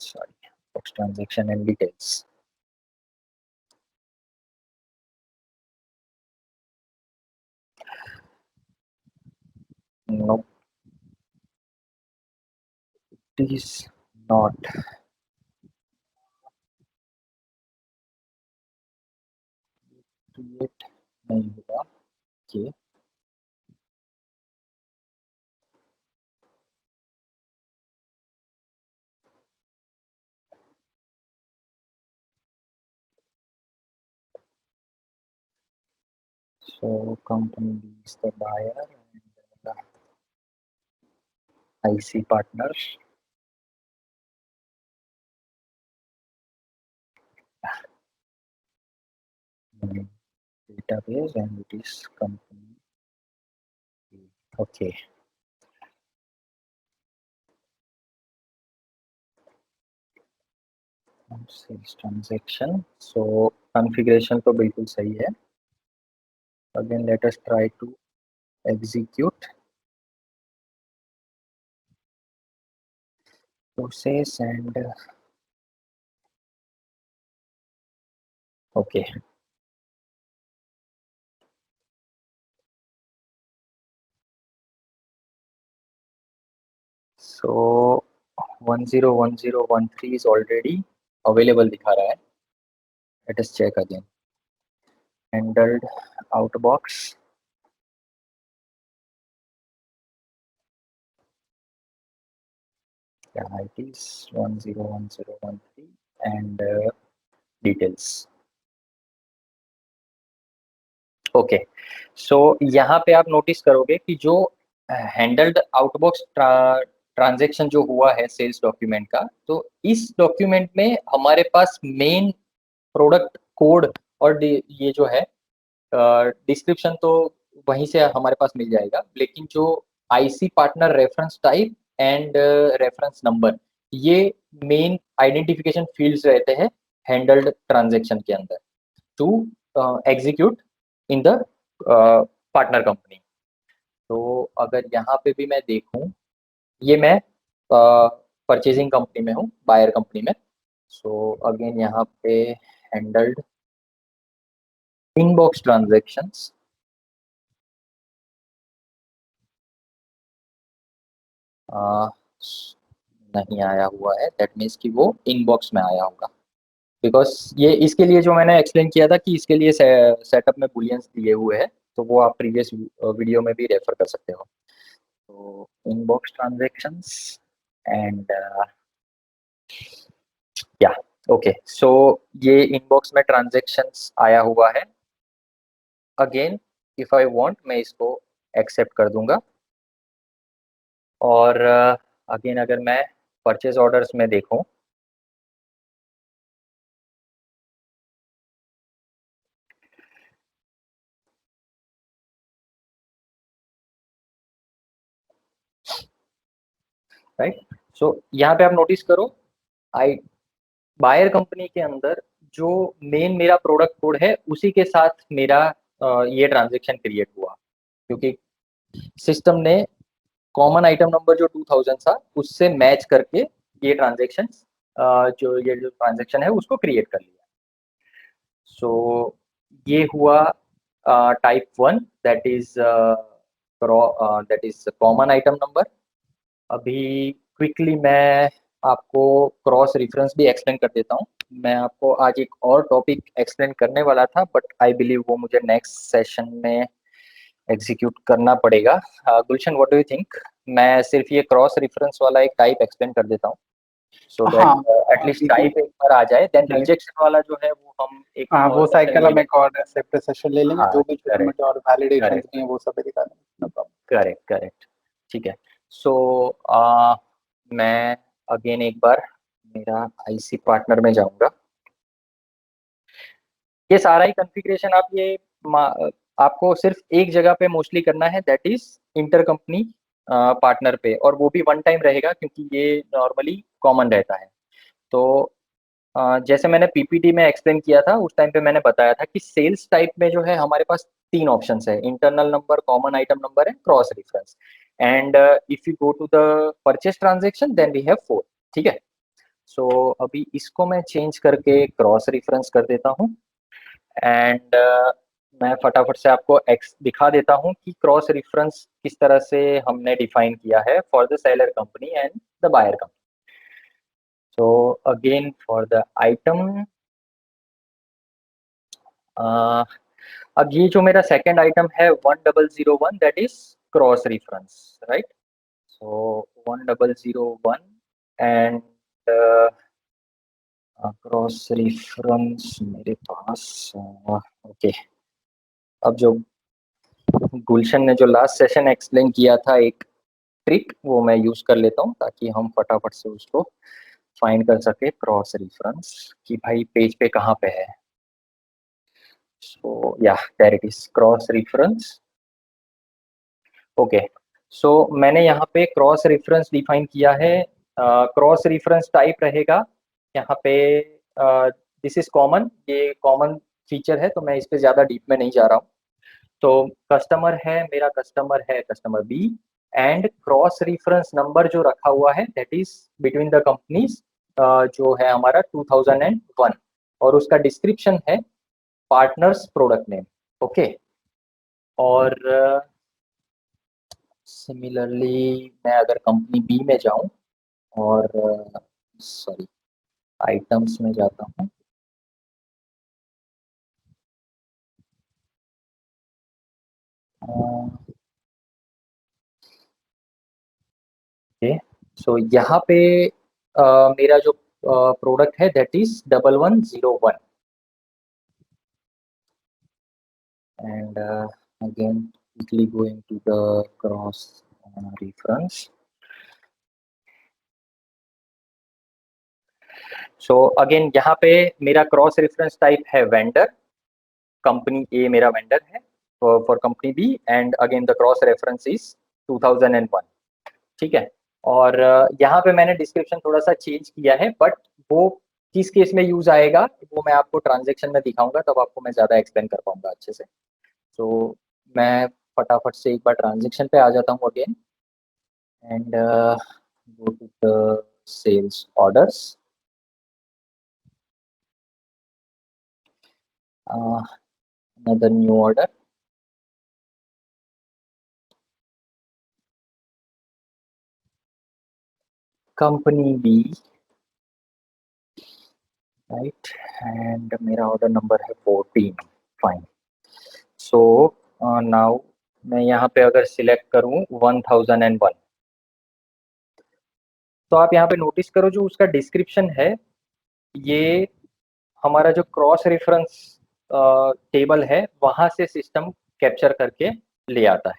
sorry, transaction and details, no it is not create नहीं हुआ। Okay so company is the buyer and the IC partner, database, and it is company। okay sales transaction, so configuration तो बिल्कुल सही है। again let us try to execute process and okay so 101013 is already available दिखा रहा है। let us check again, handled outbox, Yeah, it is 101013 and details. Okay, सो यहाँ पे आप नोटिस करोगे कि जो हैंडल्ड आउटबॉक्स ट्रांजैक्शन जो हुआ है सेल्स डॉक्यूमेंट का, तो इस डॉक्यूमेंट में हमारे पास मेन प्रोडक्ट कोड और ये जो है डिस्क्रिप्शन तो वहीं से हमारे पास मिल जाएगा, लेकिन जो IC partner reference type and reference number, ये मेन आइडेंटिफिकेशन फील्ड्स रहते हैं हैंडल्ड ट्रांजैक्शन के अंदर to execute in the partner company. तो अगर यहाँ पे भी मैं देखूं, ये मैं परचेजिंग कंपनी में हूँ, बायर कंपनी में। सो अगेन यहाँ पे हैंडल्ड इनबॉक्स ट्रांजैक्शंस, नहीं आया हुआ है, दैट मीन्स कि वो इनबॉक्स में आया होगा, बिकॉज ये इसके लिए जो मैंने एक्सप्लेन किया था कि इसके लिए सेटअप में बुलियंस दिए हुए हैं, तो वो आप प्रीवियस वीडियो में भी रेफर कर सकते हो। तो इनबॉक्स ट्रांजैक्शंस एंड या ओके, सो ये इनबॉक्स में ट्रांजैक्शंस आया हुआ है। अगेन इफ आई वांट, मैं इसको एक्सेप्ट कर दूंगा। और अगेन अगर मैं परचेज ऑर्डर्स में देखूं, राइट, सो यहाँ पे आप नोटिस करो, आई बायर कंपनी के अंदर जो मेन मेरा प्रोडक्ट कोड है उसी के साथ मेरा ये ट्रांजैक्शन क्रिएट हुआ, क्योंकि सिस्टम ने कॉमन आइटम नंबर जो 2000 था उससे मैच करके ये ट्रांजैक्शन जो ट्रांजैक्शन है उसको क्रिएट कर लिया। सो ये हुआ type 1, that is common item number. अभी क्विकली मैं आपको क्रॉस रेफरेंस भी एक्सप्लेन कर देता हूँ। मैं आपको आज एक और टॉपिक एक्सप्लेन करने वाला था, बट आई बिलीव वो मुझे नेक्स्ट सेशन में एग्जीक्यूट करना पड़ेगा। गुलशन, व्हाट डू यू थिंक? मैं सिर्फ ये क्रॉस रेफरेंस वाला एक टाइप एक्सप्लेन कर देता हूँ, सो दैट हाँ, एटलीस्ट टाइप एक बार आ जाए, देन राइट। रिजेक्शन वाला जो है वो हम एक हाँ, और वो सेशन साइकिल ले हम लेंगे। एक और सेपरेट सेशन ले लेंगे, हाँ, जो भी छोटे करेक्ट मोटे और वैलिडेशन करेक्ट भी हैं वो सब भी दिखा देंगे, नो प्रॉब्लम। करेक्ट करेक्ट, ठीक है। सो मैं अगेन एक बार मेरा आईसी पार्टनर में जाऊंगा। ये सारा ही कॉन्फ़िगरेशन आप ये आपको सिर्फ एक जगह पे मोस्टली करना है, that is inter company partner पे, और वो भी वन टाइम रहेगा क्योंकि ये नॉर्मली कॉमन रहता है। तो जैसे मैंने पीपीटी में एक्सप्लेन किया था उस टाइम पे मैंने बताया था कि सेल्स टाइप में जो है हमारे पास तीन ऑप्शंस है, internal number, common item number and cross reference. And if you go to the purchase transaction then we have four, ठीक है। सो अभी इसको मैं चेंज करके क्रॉस रेफरेंस कर देता हूँ एंड मैं फटाफट से आपको एक्स दिखा देता हूँ कि क्रॉस रेफरेंस किस तरह से हमने डिफाइन किया है for the seller company and the buyer company. So again for the item, अब ये जो मेरा सेकंड आइटम है 1001, that is cross reference, right. So 1001 and cross reference मेरे पास ओके। अब जो गुलशन ने जो लास्ट सेशन एक्सप्लेन किया था एक ट्रिक, वो मैं यूज कर लेता हूँ ताकि हम फटाफट से उसको फाइंड कर सके क्रॉस रेफरेंस कि भाई पेज पे कहाँ पे है। सो या there it is, cross reference. Okay, so मैंने यहाँ पे क्रॉस रेफरेंस डिफाइन किया है। क्रॉस रेफरेंस टाइप रहेगा यहाँ पे, दिस इज कॉमन, ये कॉमन फीचर है तो मैं इस पे ज़्यादा डीप में नहीं जा रहा हूँ। तो कस्टमर है, मेरा कस्टमर है customer B, and cross reference number जो रखा हुआ है that is between the companies, जो है हमारा 2001, और उसका डिस्क्रिप्शन है पार्टनर्स प्रोडक्ट नेम, ओके। और सिमिलरली मैं अगर कंपनी बी में जाऊं और सॉरी आइटम्स में जाता हूं, ओके, सो यहाँ पे मेरा जो प्रोडक्ट है that is 1101 and again quickly going to the cross reference. So again यहाँ पे मेरा क्रॉस रेफरेंस टाइप है वेंडर, कंपनी ए मेरा वेंडर है for company B and again the cross reference is 2001, ठीक है। और यहाँ पे मैंने डिस्क्रिप्शन थोड़ा सा चेंज किया है, बट वो किस केस में यूज आएगा वो मैं आपको ट्रांजेक्शन में दिखाऊंगा, तब आपको मैं ज़्यादा एक्सप्लेन कर पाऊंगा अच्छे से। तो मैं फटाफट से एक बार ट्रांजेक्शन पे आ जाता हूँ again and go to the sales orders. another new order, company B, right, and मेरा ऑर्डर नंबर है 14, फाइन। सो नाउ मैं यहाँ पे अगर सिलेक्ट करूँ 1001, तो आप यहाँ पे नोटिस करो जो उसका डिस्क्रिप्शन है ये हमारा जो क्रॉस रेफरेंस टेबल है वहां से सिस्टम कैप्चर करके ले आता है,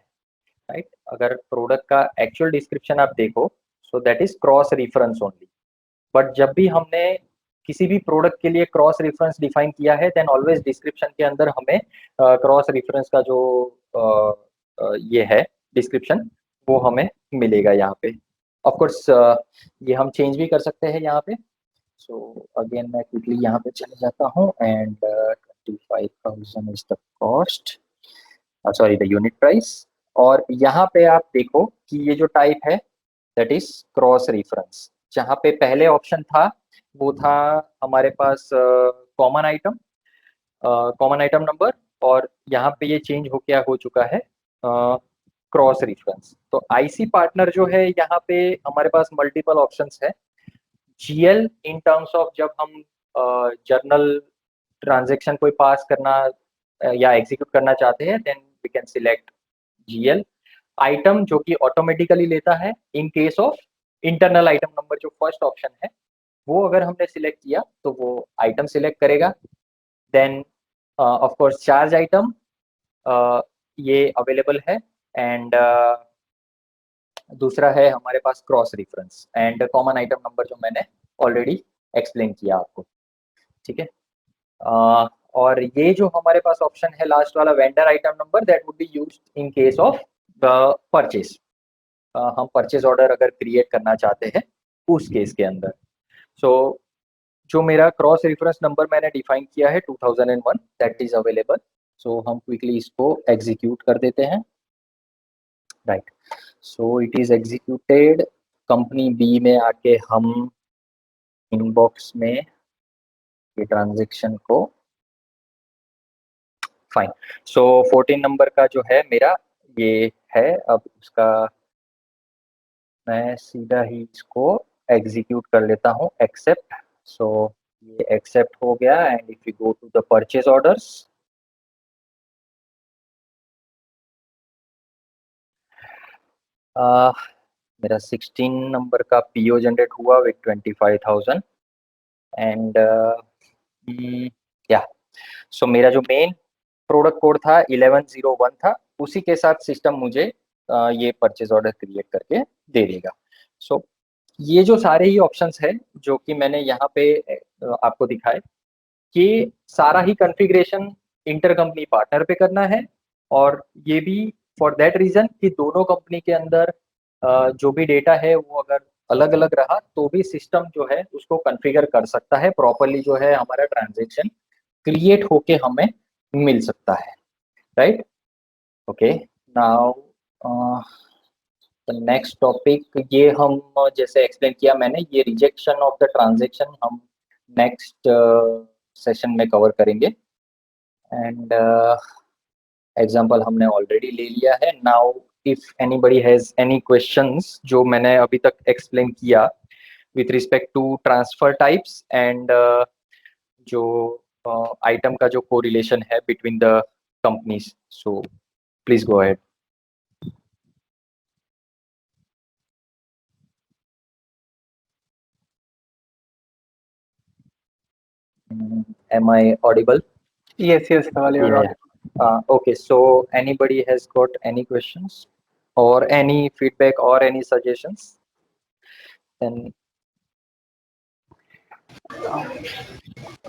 राइट। अगर प्रोडक्ट का एक्चुअल डिस्क्रिप्शन आप देखो सो that is cross reference only, but जब भी हमने किसी भी प्रोडक्ट के लिए क्रॉस रेफरेंस डिफाइन किया है देन ऑलवेज डिस्क्रिप्शन के अंदर हमें क्रॉस रेफरेंस का जो ये है डिस्क्रिप्शन वो हमें मिलेगा यहाँ पे। ऑफ कोर्स ये हम चेंज भी कर सकते हैं यहाँ पे। सो अगेन मैं क्विकली यहाँ पे चले जाता हूँ and 25,000 is the cost, sorry the unit price. और यहाँ पे आप देखो कि ये जो टाइप है दैट इज क्रॉस रेफरेंस। जहाँ पे पहले ऑप्शन था वो था हमारे पास कॉमन आइटम नंबर, और यहाँ पे ये चेंज हो चुका है क्रॉस रेफरेंस। तो आईसी पार्टनर जो है यहाँ पे हमारे पास मल्टीपल ऑप्शंस है। जीएल इन टर्म्स ऑफ जब हम जर्नल ट्रांजेक्शन कोई पास करना या एग्जीक्यूट करना चाहते हैं then we can select GL. Item जो कि ऑटोमेटिकली लेता है in case of internal item number, जो फर्स्ट ऑप्शन है वो अगर हमने सिलेक्ट किया तो वो आइटम सिलेक्ट करेगा। Then of course charge item ये अवेलेबल है एंड दूसरा है हमारे पास cross reference and common item number जो मैंने ऑलरेडी एक्सप्लेन किया आपको, ठीक है। और ये जो हमारे पास ऑप्शन है लास्ट वाला vendor item number that would B used in case of the purchase. हम परचेज ऑर्डर अगर क्रिएट करना चाहते हैं उस केस के अंदर। सो जो मेरा क्रॉस रेफरेंस नंबर मैंने डिफाइन किया है 2001 दैट इज अवेलेबल। सो हम क्विकली इसको एग्जीक्यूट कर देते हैं, right. So it is executed. Company B में आके हम इनबॉक्स में ये ट्रांजेक्शन को, फाइन। सो 14 नंबर का जो है मेरा ये है, अब उसका मैं सीधा ही इसको एग्जीक्यूट कर लेता हूँ एक्सेप्ट। सो ये एक्सेप्ट हो गया and if you go to the purchase orders, मेरा 16 नंबर का पीओ जनरेट हुआ विथ 25,000 एंड या सो मेरा जो मेन प्रोडक्ट कोड था 1101 था, उसी के साथ सिस्टम मुझे ये परचेज ऑर्डर क्रिएट करके दे देगा। सो ये जो सारे ही ऑप्शंस है जो कि मैंने यहाँ पे आपको दिखाए कि सारा ही कॉन्फ़िगरेशन इंटर कंपनी पार्टनर पे करना है, और ये भी फॉर दैट रीजन कि दोनों कंपनी के अंदर जो भी डेटा है वो अगर अलग अलग रहा तो भी सिस्टम जो है उसको कॉन्फ़िगर कर सकता है प्रॉपरली, जो है हमारा ट्रांजेक्शन क्रिएट होके हमें मिल सकता है, right. Okay, now next topic ये हम जैसे एक्सप्लेन किया मैंने, ये रिजेक्शन ऑफ द ट्रांजेक्शन हम नेक्स्ट सेशन में कवर करेंगे एंड एग्जांपल हमने ऑलरेडी ले लिया है। Now if anybody has any questions जो मैंने अभी तक एक्सप्लेन किया with respect to transfer types and जो आइटम का जो कोरिलेशन है between the companies, so please go ahead. Am I audible? Yes, Dhaval, you're right. Okay, so anybody has got any questions or any feedback or any suggestions? Then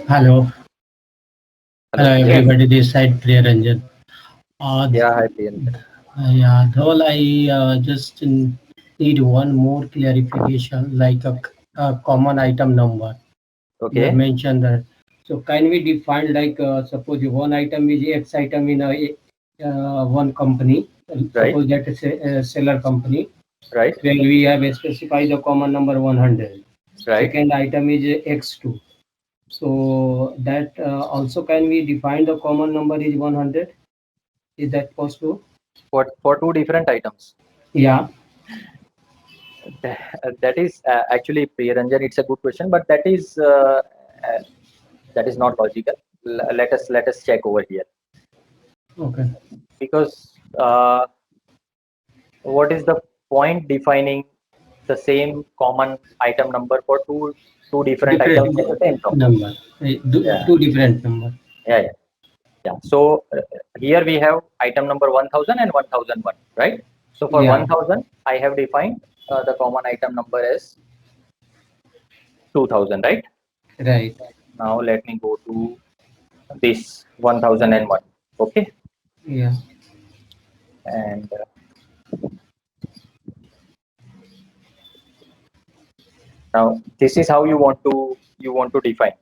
Hello. Hello hello. Yes. everybody, this side Priya Ranjan. Yeah, hi Priyanka. Yeah, Dhawal, I just need one more clarification, like a common item number. You have Okay, mentioned that. So can we define like suppose one item is X item in one company, right, suppose that is a seller company, right, where we have specified the common number 100. right. Second item is X2. So that also can we define the common number is 100? Is that possible? For two different items. Yeah. That is actually Priyaranjan. It's a good question, but that is not logical. Let us check over here Okay. because what is the point defining the same common item number for two different items in the Different same company? number. Yeah, Two different number. yeah, yeah. Yeah. So here we have item number 1000 and 1001, right? So for Yeah. 1000, I have defined the common item number as 2000, right? Right. Now let me go to this 1001. Okay. Yeah. And now this is how you want to define.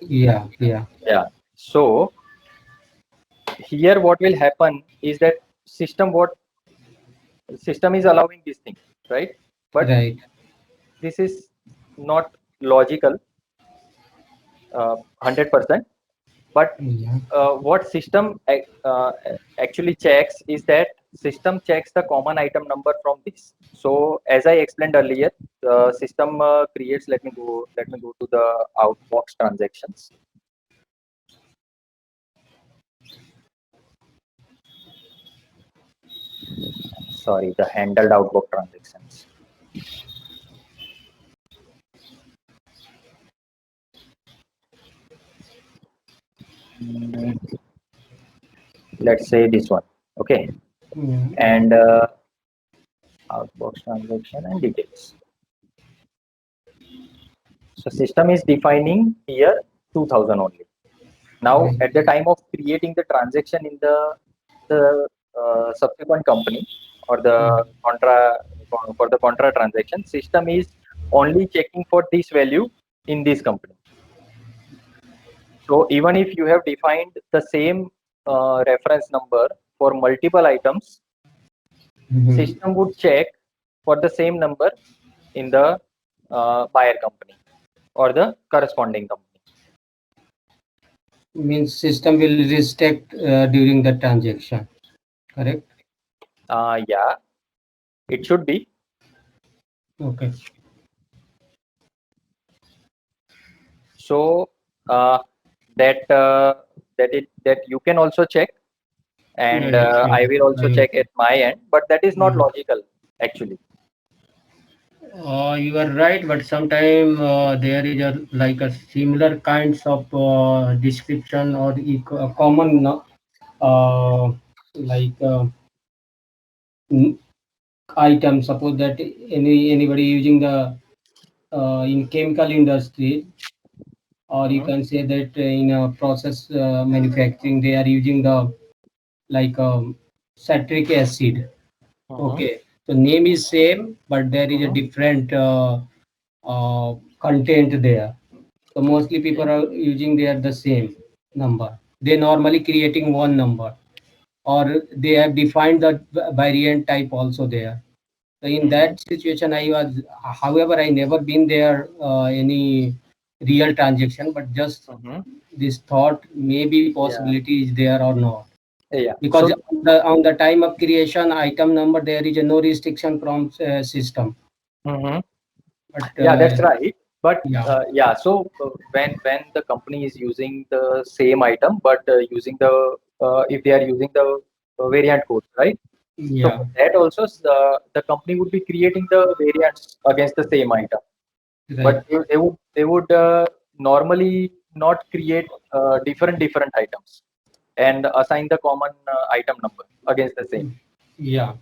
Yeah. Yeah. Yeah. So here what will happen is that system is allowing this thing, right? But Right. this is not logical 100%. But Yeah. what system actually checks is that system checks the common item number from this. So as I explained earlier, the system creates. Let me go to the outbox transactions. Sorry, the handled outbox transactions. Mm, let's say this one. Okay, Yeah. and outbox transaction and details. So system is defining here 2000 only. Now, Right. at the time of creating the transaction in the subsequent company or the contra for the contra transaction, system is only checking for this value in this company. So even if you have defined the same reference number for multiple items, Mhm. system would check for the same number in the buyer company or the corresponding company. Means system will restrict during the transaction. Correct. Yeah, it should be. Okay. So that you can also check, Yeah. and Yeah. Sure. I will also check at my end, but that is not Mm. logical actually. You are right, but sometimes there is a like a similar kinds of description or common like n- item. Suppose that anybody using the in chemical industry, or you Mhm, can say that in process manufacturing, they are using the like citric acid. mhm, Okay, so name is same, but there is a mhm. different content there. So mostly people Okay. are using there the same number. They normally creating one number, or they have defined the variant type also there. So in Mhm, that situation, however, I never been there any real transaction, but just mhm. this thought maybe Yeah, possibility is there or not. yeah. Because So on the time of creation, item number, there is a no restriction from system. mhm. But Yeah, that's right. But yeah, yeah, so when the company is using the same item, but using the if they are using the variant code, right? So yeah, for that also, the company would be creating the variants against the same item. But right. they would normally not create different items and assign the common item number against the same. Yeah.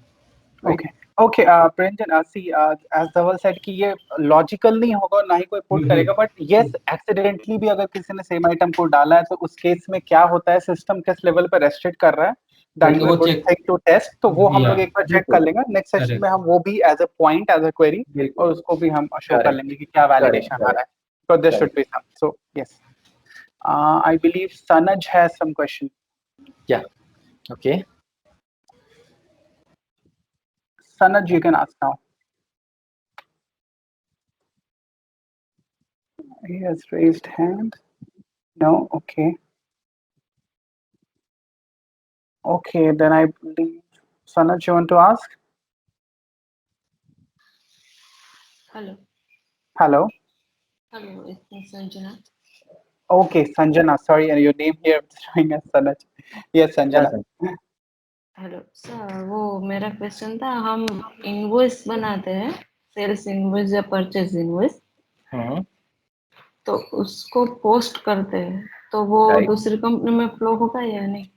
Okay okay Priyanjan see as Dhaval said कि ये logical नहीं होगा और ना ही कोई put करेगा, but yes accidentally भी अगर किसी ने सेम आइटम को डाला है तो उस केस में क्या होता है, सिस्टम किस लेवल पर रेस्ट्रिक्ट कर रहा है, that is a good thing to test. तो वो हम लोग एक बार चेक कर लेंगे नेक्स्ट सेशन में, हम वो भी as a point as a query और उसको भी हम शो कर लेंगे कि क्या वैलिडेशन आ रहा है, so there should be some. So yes, I believe Sanaj has some question. Yeah, okay. Sanaj, you can ask now. He has raised hand. No, okay. Okay, then I believe Sanaj, you want to ask? Hello. Hello. Hello, it's me, Sanjana. Okay, Sanjana. Sorry, and your name here is showing as Sanaj. Yes, Sanjana. Hello sir, वो मेरा question था, हम invoice बनाते हैं, sales invoice या purchase invoice, तो उसको post करते हैं, तो वो दूसरी कंपनी में फ्लो होगा या नहीं?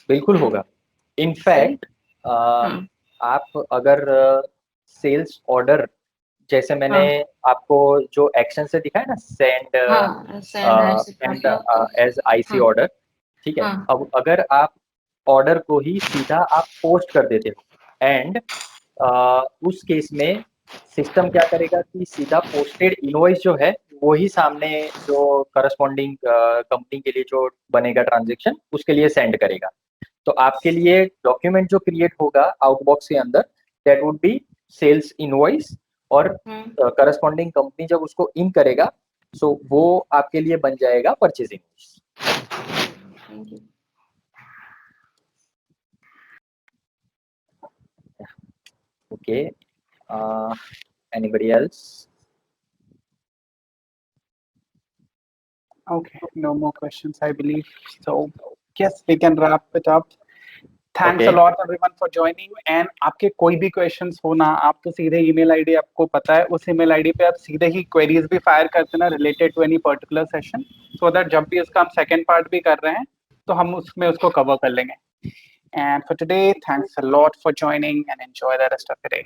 बिल्कुल होगा। इनफैक्ट आप अगर सेल्स ऑर्डर जैसे मैंने आपको जो एक्शन से दिखाया ना, send and as IC order, ठीक है, अब अगर आप ऑर्डर को ही सीधा आप पोस्ट कर देते हो एंड उस केस में सिस्टम क्या करेगा कि सीधा पोस्टेड इनवॉइस जो है वो ही सामने जो करस्पॉन्डिंग कंपनी के लिए जो बनेगा ट्रांजेक्शन उसके लिए सेंड करेगा। तो आपके लिए डॉक्यूमेंट जो क्रिएट होगा आउटबॉक्स के अंदर, that would be sales invoice, और करस्पॉन्डिंग कंपनी जब उसको इन करेगा सो वो आपके लिए बन जाएगा purchase invoice. Okay. Anybody else? Okay, no more questions, I believe. So yes, we can wrap it up. Thanks a lot everyone for joining. And आपके कोई भी questions हो ना, आप तो सीधे email ID आपको पता है, उस email ID पे आप सीधे ही queries भी fire करते ना related to any particular session, so that जब भी उसका हम second part भी कर रहे हैं तो हम उसमें उसको cover कर लेंगे. And for today, thanks a lot for joining and enjoy the rest of the day.